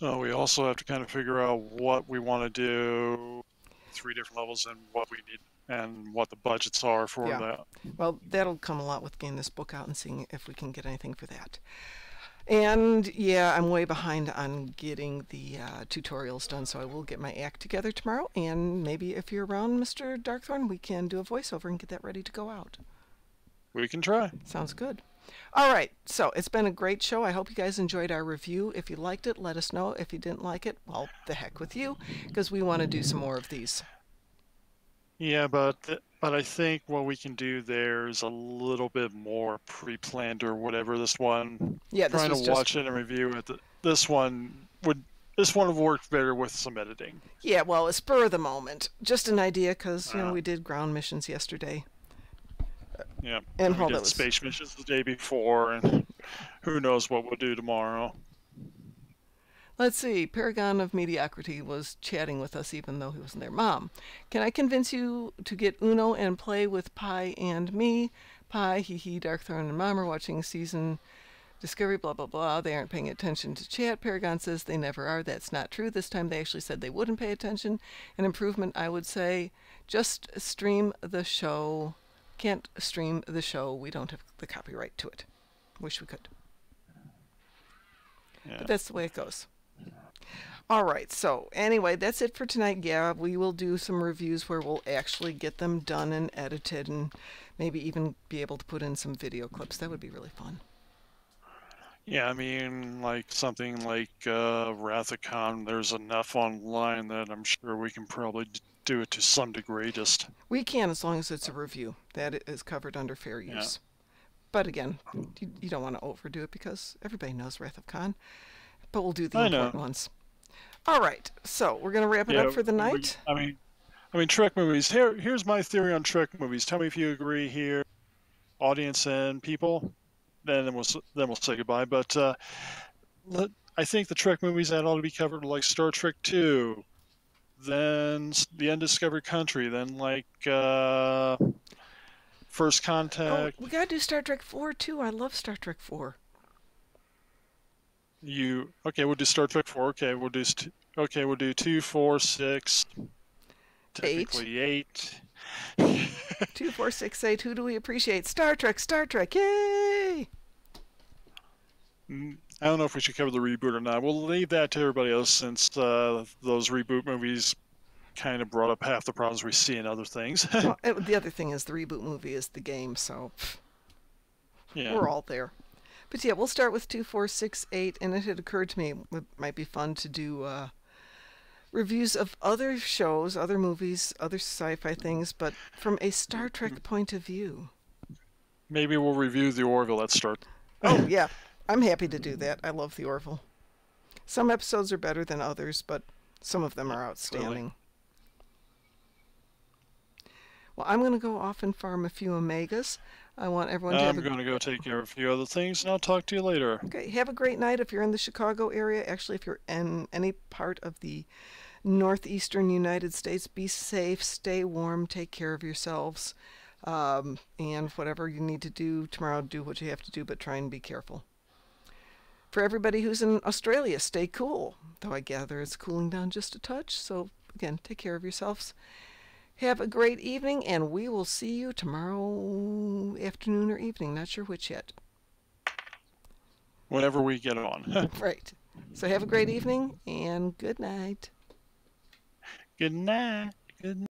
We also have to kind of figure out what we want to do, 3 different levels, and what we need, and what the budgets are for that. Well, that'll come a lot with getting this book out and seeing if we can get anything for that. And yeah, I'm way behind on getting the tutorials done, so I will get my act together tomorrow. And maybe if you're around, Mr. Darkthorne, we can do a voiceover and get that ready to go out. We can try. Sounds good. All right, so it's been a great show. I hope you guys enjoyed our review. If you liked it, let us know. If you didn't like it, well, the heck with you, because we want to do some more of these. Yeah, but I think what we can do there is a little bit more pre-planned or whatever. This one, yeah, this trying to watch it and review it. This one would work better with some editing. Yeah, well, a spur of the moment, just an idea, because you know we did ground missions yesterday. Yeah, and we did space missions the day before, and who knows what we'll do tomorrow. Let's see, Paragon of Mediocrity was chatting with us even though he wasn't there. Mom, can I convince you to get Uno and play with Pi and me? Pi, hee, Darkthorne and Mom are watching season Discovery, blah, blah, blah. They aren't paying attention to chat. Paragon says they never are. That's not true. This time they actually said they wouldn't pay attention. An improvement, I would say, just stream the show. Can't stream the show. We don't have the copyright to it. Wish we could. Yeah. But that's the way it goes. All right, so anyway, that's it for tonight. Yeah, we will do some reviews where we'll actually get them done and edited and maybe even be able to put in some video clips. That would be really fun. Yeah, I mean, like something like Wrath of Khan, there's enough online that I'm sure we can probably do it to some degree. Just we can, as long as it's a review. That is covered under fair use. Yeah. But again, you don't want to overdo it because everybody knows Wrath of Khan. But we'll do the important ones. All right, so we're going to wrap it up for the night. I mean, Trek movies. Here's my theory on Trek movies. Tell me if you agree here, audience and people. Then we'll say goodbye. But I think the Trek movies that ought to be covered, like Star Trek II, then The Undiscovered Country, then like First Contact. Oh, we gotta do Star Trek IV too. I love Star Trek IV. We'll do Star Trek 4. We'll do 2, 4, 6. Technically 8. 2, 4, 6, 8. Who do we appreciate? Star Trek, yay! I don't know if we should cover the reboot or not. We'll leave that to everybody else since those reboot movies kind of brought up half the problems we see in other things. Well, the other thing is the reboot movie is the game, so yeah. We're all there. But yeah, we'll start with 2, 4, 6, 8, and it had occurred to me it might be fun to do reviews of other shows, other movies, other sci-fi things, but from a Star Trek point of view. Maybe we'll review the Orville at start. Oh, yeah. I'm happy to do that. I love the Orville. Some episodes are better than others, but some of them are outstanding. Really? Well, I'm going to go off and farm a few Omegas. I want everyone to have I'm going to go take care of a few other things, and I'll talk to you later. Okay, have a great night if you're in the Chicago area. Actually, if you're in any part of the northeastern United States, be safe, stay warm, take care of yourselves, and whatever you need to do tomorrow, do what you have to do, but try and be careful. For everybody who's in Australia, stay cool, though I gather it's cooling down just a touch, so again, take care of yourselves. Have a great evening, and we will see you tomorrow afternoon or evening. Not sure which yet. Whenever we get on. Right. So have a great evening, and good night. Good night. Good night.